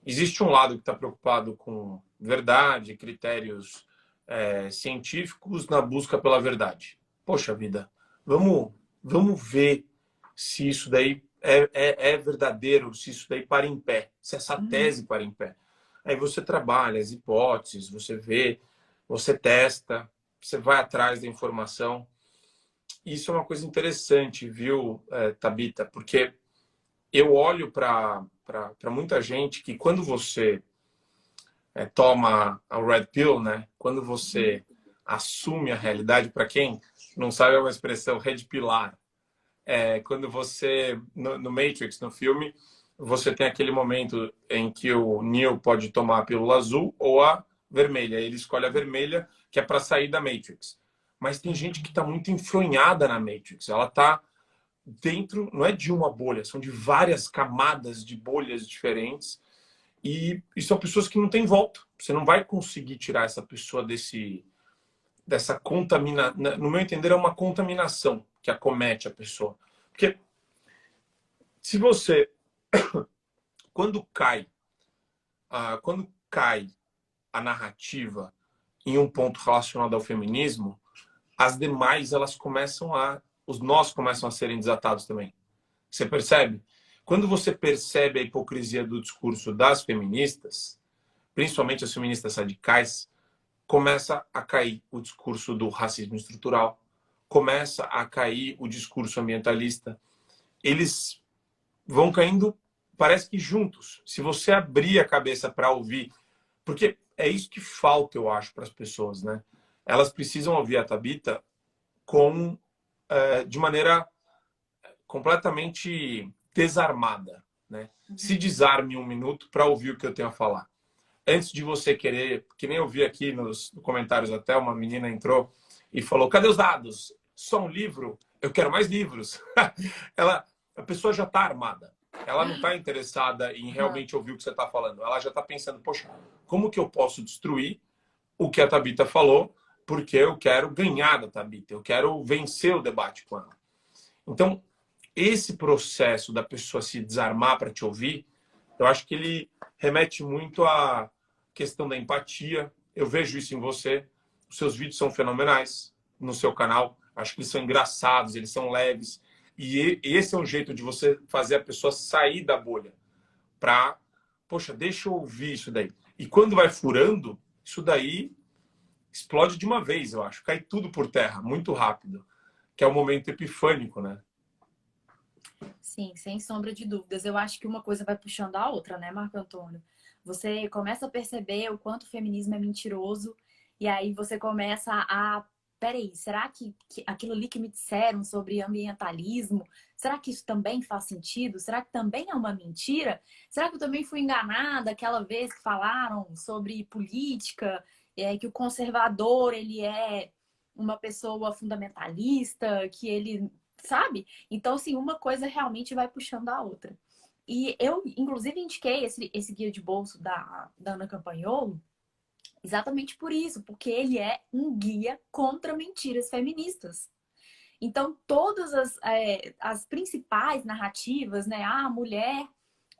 existe um lado que está preocupado com verdade, critérios científicos na busca pela verdade. Poxa vida, vamos, vamos ver se isso daí é verdadeiro, se isso daí para em pé, se essa Uhum. tese para em pé. Aí você trabalha as hipóteses, você vê, você testa, você vai atrás da informação. Isso é uma coisa interessante, viu, Tabita? Porque eu olho para muita gente que quando você toma a Red Pill, né? Quando você assume a realidade, para quem não sabe, é uma expressão red pilar. Quando você, no Matrix, no filme, você tem aquele momento em que o Neo pode tomar a pílula azul ou a vermelha. Ele escolhe a vermelha, que é para sair da Matrix. Mas tem gente que está muito enfronhada na Matrix. Ela está dentro, não é de uma bolha, são de várias camadas de bolhas diferentes. E são pessoas que não têm volta. Você não vai conseguir tirar essa pessoa dessa contaminação. No meu entender, é uma contaminação que acomete a pessoa. Porque se você, quando cai, quando cai a narrativa em um ponto relacionado ao feminismo, as demais elas começam os nós começam a serem desatados também. Você percebe? Quando você percebe a hipocrisia do discurso das feministas, principalmente as feministas radicais, começa a cair o discurso do racismo estrutural, começa a cair o discurso ambientalista. Eles vão caindo, parece que juntos. Se você abrir a cabeça para ouvir, porque é isso que falta, eu acho, para as pessoas, né? Elas precisam ouvir a Thabita de maneira completamente desarmada, né? Se Uhum. desarme um minuto para ouvir o que eu tenho a falar. Antes de você querer, que nem eu vi aqui nos comentários até, uma menina entrou e falou: cadê os dados? Só um livro? Eu quero mais livros. A pessoa já está armada. Ela não está interessada em Aham. realmente ouvir o que você está falando. Ela já está pensando: poxa, como que eu posso destruir o que a Thabita falou? Porque eu quero ganhar da Thabita, eu quero vencer o debate com ela. Então, esse processo da pessoa se desarmar para te ouvir, eu acho que ele remete muito à questão da empatia. Eu vejo isso em você. Os seus vídeos são fenomenais no seu canal. Acho que eles são engraçados, eles são leves. E esse é um jeito de você fazer a pessoa sair da bolha para, poxa, deixa eu ouvir isso daí. E quando vai furando, isso daí explode de uma vez, eu acho. Cai tudo por terra, muito rápido. Que é o momento epifânico, né? Sim, sem sombra de dúvidas. Eu acho que uma coisa vai puxando a outra, né, Marco Antônio? Você começa a perceber o quanto o feminismo é mentiroso, e aí você começa a. Peraí, será que aquilo ali que me disseram sobre ambientalismo, será que isso também faz sentido? Será que também é uma mentira? Será que eu também fui enganada aquela vez que falaram sobre política, que o conservador ele é uma pessoa fundamentalista, que ele, sabe? Então, assim, uma coisa realmente vai puxando a outra. E eu, inclusive, indiquei esse guia de bolso da Ana Campagnolo exatamente por isso, porque ele é um guia contra mentiras feministas. Então, todas as principais narrativas, né? Ah, a mulher,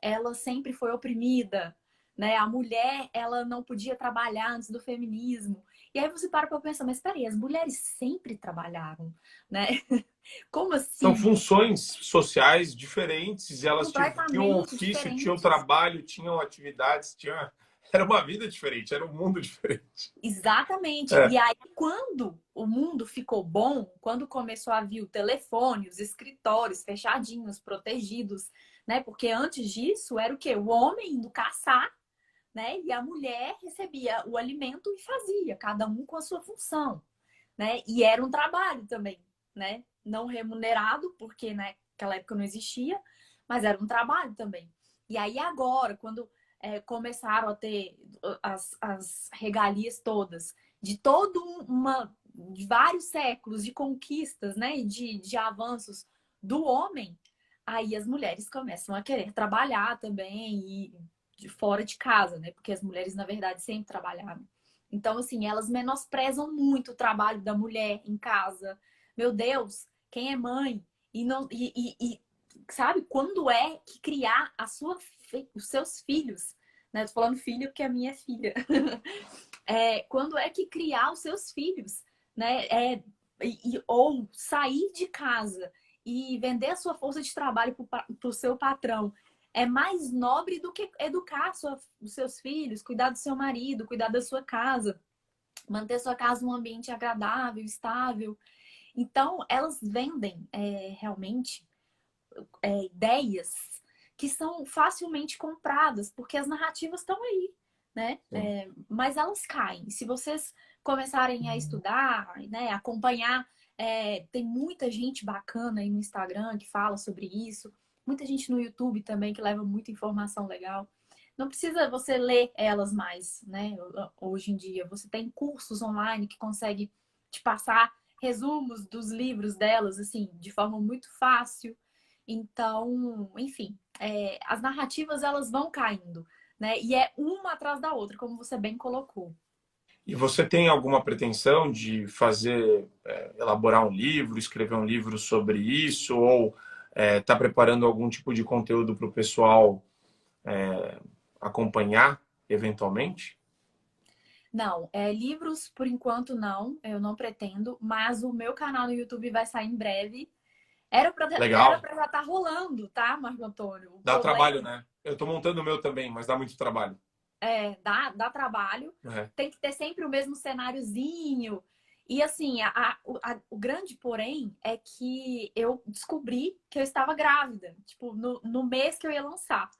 ela sempre foi oprimida, né? A mulher, ela não podia trabalhar antes do feminismo. E aí você para pensar, mas peraí, as mulheres sempre trabalharam, né? Como São assim? funções sociais diferentes e elas tinham um Completamente ofício, tinham diferentes. trabalho, tinham atividades, tinha... era uma vida diferente, era um mundo diferente. Exatamente. É. E aí, quando o mundo ficou bom, quando começou a vir o telefone, os escritórios fechadinhos, protegidos, né? Porque antes disso era o quê? O homem indo caçar, né? E a mulher recebia o alimento e fazia, cada um com a sua função, né? E era um trabalho também, né? Não remunerado, porque naquela época não existia, mas era um trabalho também. E aí agora, quando começaram a ter as regalias todas, de de vários séculos de conquistas, né? De avanços do homem, aí as mulheres começam a querer trabalhar também e de fora de casa, né? Porque as mulheres, na verdade, sempre trabalharam. Então, assim, elas menosprezam muito o trabalho da mulher em casa. Meu Deus, quem é mãe? E não sabe quando é que criar os seus filhos? Né? Tô falando filho porque a minha é filha. Quando é que criar os seus filhos, né? Ou sair de casa e vender a sua força de trabalho para o seu patrão é mais nobre do que educar os seus filhos, cuidar do seu marido, cuidar da sua casa, manter sua casa num ambiente agradável, estável. Então, elas vendem realmente ideias que são facilmente compradas, porque as narrativas estão aí, né? Mas elas caem. Se vocês começarem a estudar, né, acompanhar, tem muita gente bacana aí no Instagram que fala sobre isso, muita gente no YouTube também que leva muita informação legal. Não precisa você ler elas mais, né? Hoje em dia, você tem cursos online que conseguem te passar resumos dos livros delas, assim, de forma muito fácil. Então, enfim, as narrativas elas vão caindo, né? E é uma atrás da outra, como você bem colocou. E você tem alguma pretensão de fazer, elaborar um livro, escrever um livro sobre isso, ou está preparando algum tipo de conteúdo para o pessoal acompanhar, eventualmente? Não, livros por enquanto não, eu não pretendo, mas o meu canal no YouTube vai sair em breve. Era Legal. pra já estar rolando, tá, Marco Antônio? O Dá problema trabalho, né? Eu estou montando o meu também, mas dá muito trabalho. dá trabalho, É, tem que ter sempre o mesmo cenáriozinho. E assim, o grande porém é que eu descobri que eu estava grávida, tipo, no mês que eu ia lançar.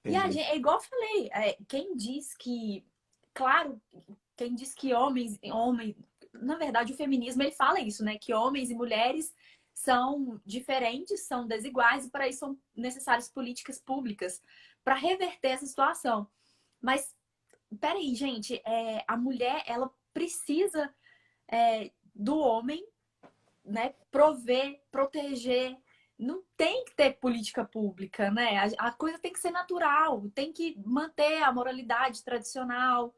E entendi. é igual eu falei, quem diz que claro, quem diz que homens, na verdade, o feminismo ele fala isso, né? Que homens e mulheres são diferentes, são desiguais, e para isso são necessárias políticas públicas para reverter essa situação. Mas, peraí, gente, a mulher, ela precisa do homem, né? Prover, proteger. Não tem que ter política pública, né? A coisa tem que ser natural, tem que manter a moralidade tradicional.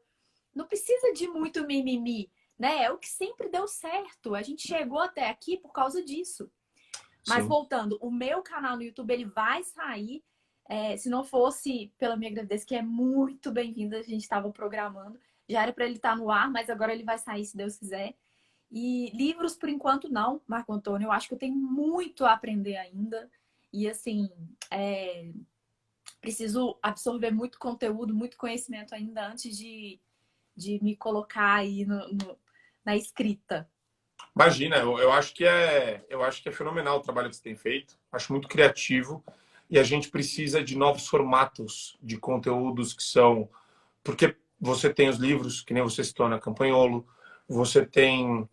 Não precisa de muito mimimi, né? É o que sempre deu certo. A gente chegou até aqui por causa disso. Mas Sim. voltando, o meu canal no YouTube ele vai sair. Se não fosse pela minha gravidez, que é muito bem-vinda, a gente estava programando. Já era para ele estar no ar, mas agora ele vai sair, se Deus quiser. E livros, por enquanto, não, Marco Antônio. Eu acho que eu tenho muito a aprender ainda. E, assim, preciso absorver muito conteúdo, muito conhecimento ainda antes de me colocar aí na escrita. Imagina, eu acho que é fenomenal o trabalho que você tem feito. Acho muito criativo e a gente precisa de novos formatos de conteúdos que são, porque você tem os livros, que nem você citou na Campanholo, você tem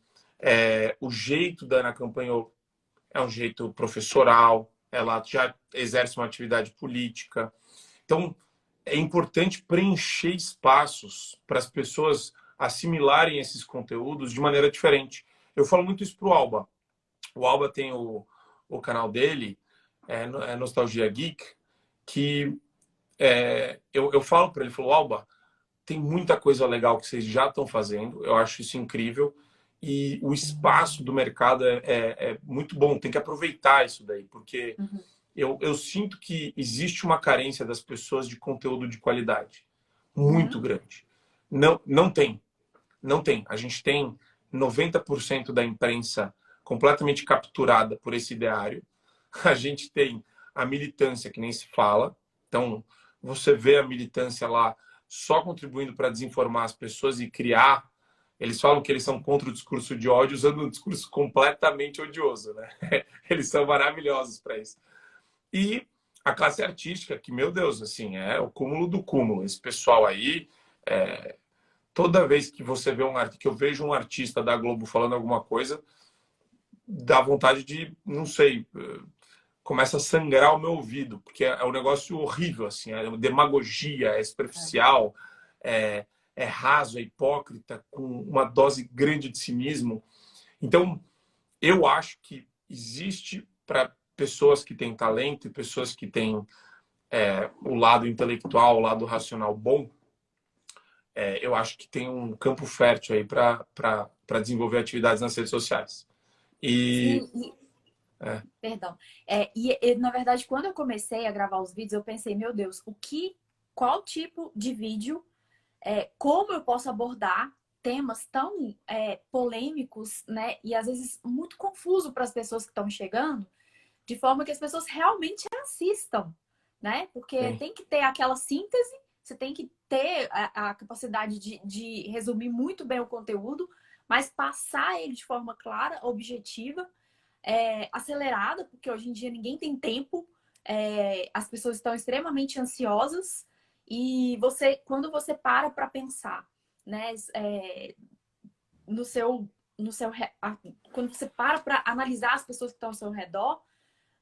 o jeito da Ana Campanholo é um jeito professoral, ela já exerce uma atividade política. Então, é importante preencher espaços para as pessoas assimilarem esses conteúdos de maneira diferente. Eu falo muito isso para o Alba. O Alba tem o canal dele, Nostalgia Geek, que eu falo para ele, falou, Alba, tem muita coisa legal que vocês já estão fazendo, eu acho isso incrível, e o espaço do mercado é muito bom, tem que aproveitar isso daí, porque Uhum. eu sinto que existe uma carência das pessoas de conteúdo de qualidade muito Uhum. grande. Não tem. A gente tem 90% da imprensa completamente capturada por esse ideário. A gente tem a militância que nem se fala. Então, você vê a militância lá só contribuindo para desinformar as pessoas e criar. Eles falam que eles são contra o discurso de ódio, usando um discurso completamente odioso, né? Eles são maravilhosos para isso. E a classe artística, que, meu Deus, assim, é o cúmulo do cúmulo. Esse pessoal aí, toda vez que você vê que eu vejo um artista da Globo falando alguma coisa, dá vontade de, não sei, começa a sangrar o meu ouvido, porque é um negócio horrível, assim, é demagogia, é superficial, é raso, é hipócrita, com uma dose grande de cinismo. Então, eu acho que existe para pessoas que têm talento e pessoas que têm o lado intelectual, o lado racional bom, eu acho que tem um campo fértil aí para desenvolver atividades nas redes sociais. E Sim, perdão. E, na verdade, quando eu comecei a gravar os vídeos, eu pensei, meu Deus, qual tipo de vídeo, como eu posso abordar temas tão polêmicos, né? E às vezes muito confuso para as pessoas que estão chegando, de forma que as pessoas realmente assistam, né? Porque sim, tem que ter aquela síntese, você tem que ter a capacidade de resumir muito bem o conteúdo, mas passar ele de forma clara, objetiva, acelerada, porque hoje em dia ninguém tem tempo, as pessoas estão extremamente ansiosas e quando você para pensar, né, no seu, quando você para analisar as pessoas que estão ao seu redor,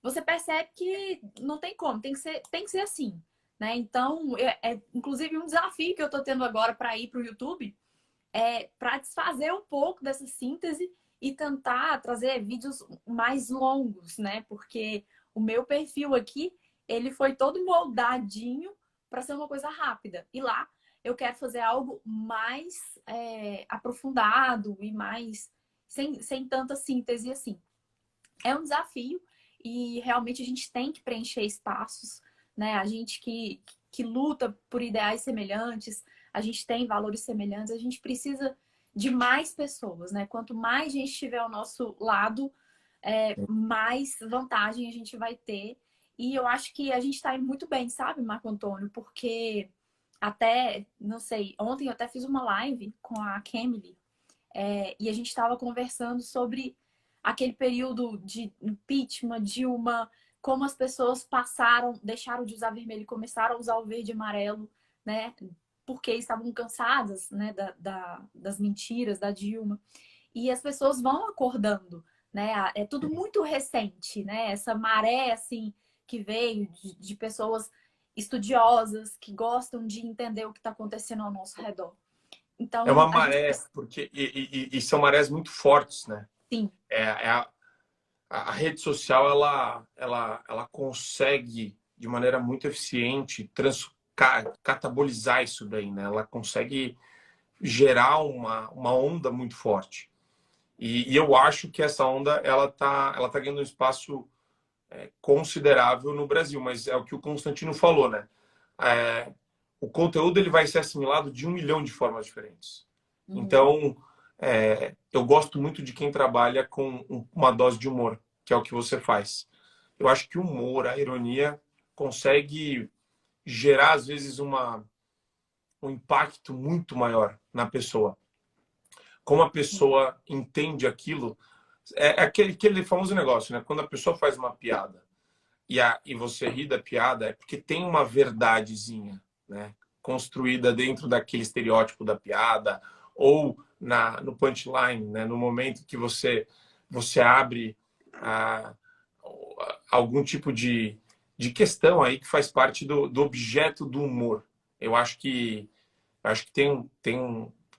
você percebe que não tem como, tem que ser assim, né? Então, inclusive um desafio que eu estou tendo agora para ir para o YouTube para desfazer um pouco dessa síntese e tentar trazer vídeos mais longos, né? Porque o meu perfil aqui, ele foi todo moldadinho para ser uma coisa rápida. E lá eu quero fazer algo mais aprofundado e mais sem tanta síntese assim. É um desafio e realmente a gente tem que preencher espaços, né? A gente que luta por ideais semelhantes, a gente tem valores semelhantes, a gente precisa de mais pessoas, né? Quanto mais gente estiver ao nosso lado, mais vantagem a gente vai ter. E eu acho que a gente está indo muito bem, sabe, Marco Antônio? Porque até, não sei, ontem eu até fiz uma live com a Camille, e a gente estava conversando sobre aquele período de impeachment, Dilma, como as pessoas passaram, deixaram de usar vermelho e começaram a usar o verde e amarelo, né? porque estavam cansadas, né, das mentiras da Dilma. E as pessoas vão acordando, né? É tudo muito recente, né? Essa maré, assim, que veio de pessoas estudiosas que gostam de entender o que está acontecendo ao nosso redor. É uma Então, a gente maré, porque e são marés muito fortes, né? sim, É a rede social, ela consegue, de maneira muito eficiente, catabolizar isso daí, né? Ela consegue gerar uma onda muito forte. E eu acho que essa onda, ela tá ganhando um espaço considerável no Brasil, mas é o que o Constantino falou, né? É, o conteúdo ele vai ser assimilado de 1 milhão de formas diferentes. uhum, Então, eu gosto muito de quem trabalha com uma dose de humor, que é o que você faz. Eu acho que o humor, a ironia, consegue gerar, às vezes, um impacto muito maior na pessoa. Como a pessoa entende aquilo, é aquele famoso negócio, né? Quando a pessoa faz uma piada e você ri da piada, é porque tem uma verdadezinha, né? Construída dentro daquele estereótipo da piada, ou no punchline, né? No momento que você abre a, algum tipo de questão aí que faz parte do objeto do humor. Eu acho que tem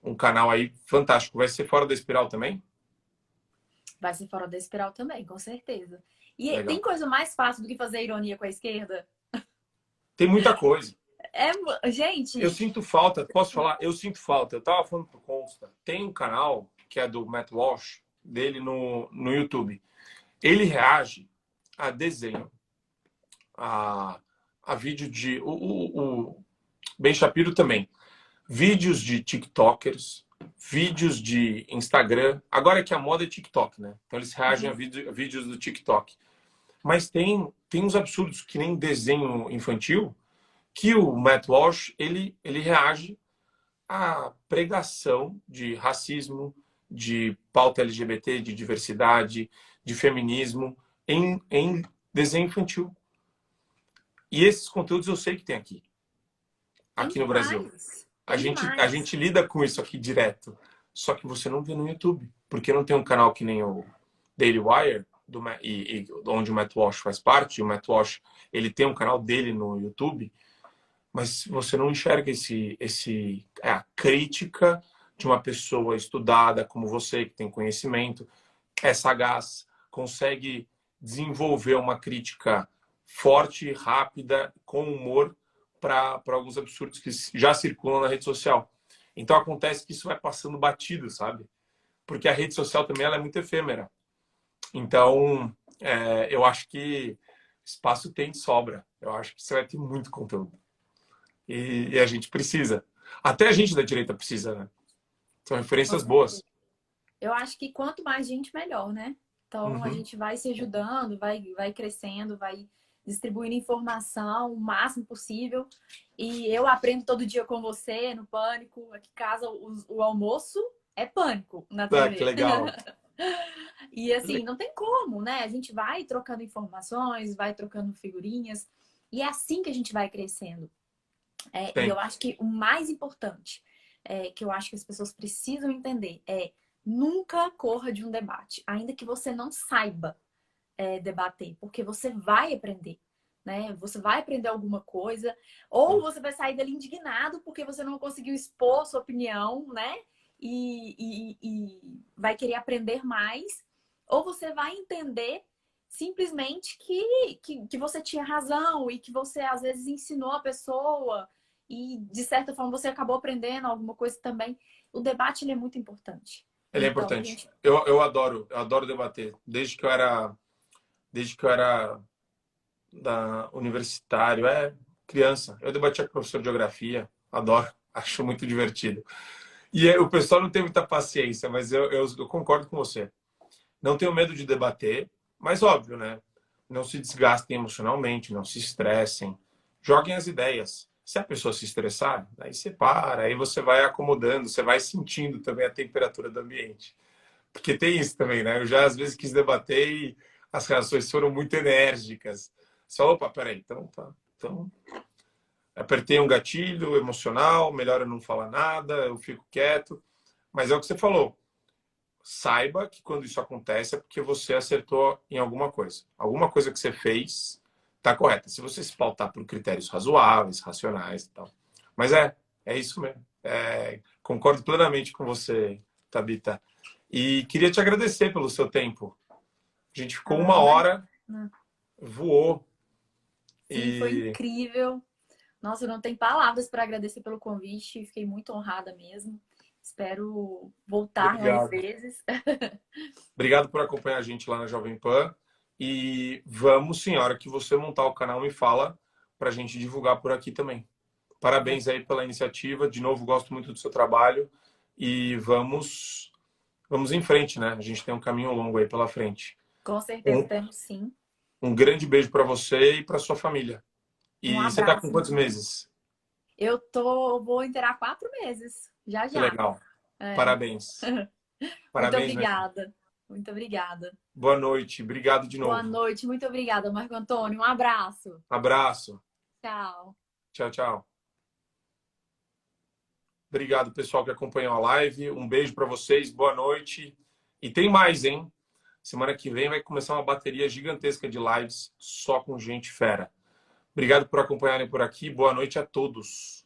um canal aí fantástico. Vai ser Fora da Espiral também? vai ser fora da espiral também, com certeza. E tem Legal. coisa mais fácil do que fazer ironia com a esquerda? Tem muita coisa. Eu Gente, sinto falta, posso falar? Eu sinto falta. Eu tava falando pro Consta. Tem um canal que é do Matt Walsh, dele no YouTube. Ele reage a desenho, a, a vídeo de. O Ben Shapiro também. Vídeos de TikTokers, vídeos de Instagram. Agora é que a moda é TikTok, né? Então eles reagem a uhum, vídeos do TikTok. Mas tem uns absurdos que nem desenho infantil que o Matt Walsh ele reage à pregação de racismo, de pauta LGBT, de diversidade, de feminismo em desenho infantil. E esses conteúdos eu sei que tem tem aqui no Brasil. demais. A Tem gente, a demais. gente lida com isso aqui direto. Só que você não vê no YouTube. Porque não tem um canal que nem o Daily Wire, onde o Matt Walsh faz parte. O Matt Walsh ele tem um canal dele no YouTube, mas você não enxerga a crítica de uma pessoa estudada como você, que tem conhecimento, é sagaz, consegue desenvolver uma crítica forte, rápida, com humor para alguns absurdos que já circulam na rede social. Então acontece que isso vai passando batido, sabe? Porque a rede social também ela é muito efêmera. Então, eu acho que espaço tem de sobra. Eu acho que você vai ter muito conteúdo. E a gente precisa. Até a gente da direita precisa, né? São Com referências certeza. boas. Eu acho que quanto mais gente, melhor, né? Então a Uhum. gente vai se ajudando, vai crescendo, vai distribuindo informação o máximo possível. E eu aprendo todo dia com você no Pânico. Aqui em casa o almoço é Pânico na Ah, que TV. legal. E assim, não tem como, né? A gente vai trocando informações, vai trocando figurinhas. E é assim que a gente vai crescendo. E eu Sempre. acho que o mais importante, que eu acho que as pessoas precisam entender, é nunca corra de um debate, ainda que você não saiba debater, porque você vai aprender. Né? Você vai aprender alguma coisa, ou Sim. você vai sair dali indignado porque você não conseguiu expor sua opinião, né? E vai querer aprender mais, ou você vai entender simplesmente que você tinha razão e que você às vezes ensinou a pessoa e de certa forma você acabou aprendendo alguma coisa também. O debate ele é muito importante. Ele é Então, a importante. gente Eu adoro debater. Desde que eu era universitário, criança. Eu debatia com o professor de geografia. Adoro. Acho muito divertido. E o pessoal não tem muita paciência, mas eu concordo com você. Não tenho medo de debater, mas óbvio, né? Não se desgastem emocionalmente, não se estressem. Joguem as ideias. Se a pessoa se estressar, aí você para, aí você vai acomodando, você vai sentindo também a temperatura do ambiente. Porque tem isso também, né? Eu já às vezes quis debater e as reações foram muito enérgicas. Só, opa, peraí, então tá. Então, apertei um gatilho emocional, melhor eu não falar nada, eu fico quieto. Mas é o que você falou. Saiba que quando isso acontece é porque você acertou em alguma coisa. Alguma coisa que você fez está correta. Se você se pautar por critérios razoáveis, racionais e tal. Mas é isso mesmo. Concordo plenamente com você, Tabita. E queria te agradecer pelo seu tempo. A gente ficou uma hora, voou. Sim, foi incrível. Nossa, eu não tenho palavras para agradecer pelo convite. Fiquei muito honrada mesmo. Espero voltar mais vezes. Obrigado por acompanhar a gente lá na Jovem Pan. E vamos, senhora, que você montar o canal me fala para a gente divulgar por aqui também. Parabéns aí pela iniciativa. De novo, gosto muito do seu trabalho. E vamos em frente, né? A gente tem um caminho longo aí pela frente. Com certeza temos, sim. Um grande beijo para você e para sua família. E Um você está com abraço. quantos meses? Vou inteirar 4 meses. Já, Que já. legal. Parabéns. Muito Parabéns obrigada. mesmo. Muito obrigada. Boa noite. Obrigado de novo. Boa noite. Muito obrigada, Marco Antônio. Um abraço. Abraço. Tchau. Tchau, tchau. Obrigado, pessoal que acompanhou a live. Um beijo para vocês. Boa noite. E tem mais, hein? Semana que vem vai começar uma bateria gigantesca de lives só com gente fera. Obrigado por acompanharem por aqui. Boa noite a todos.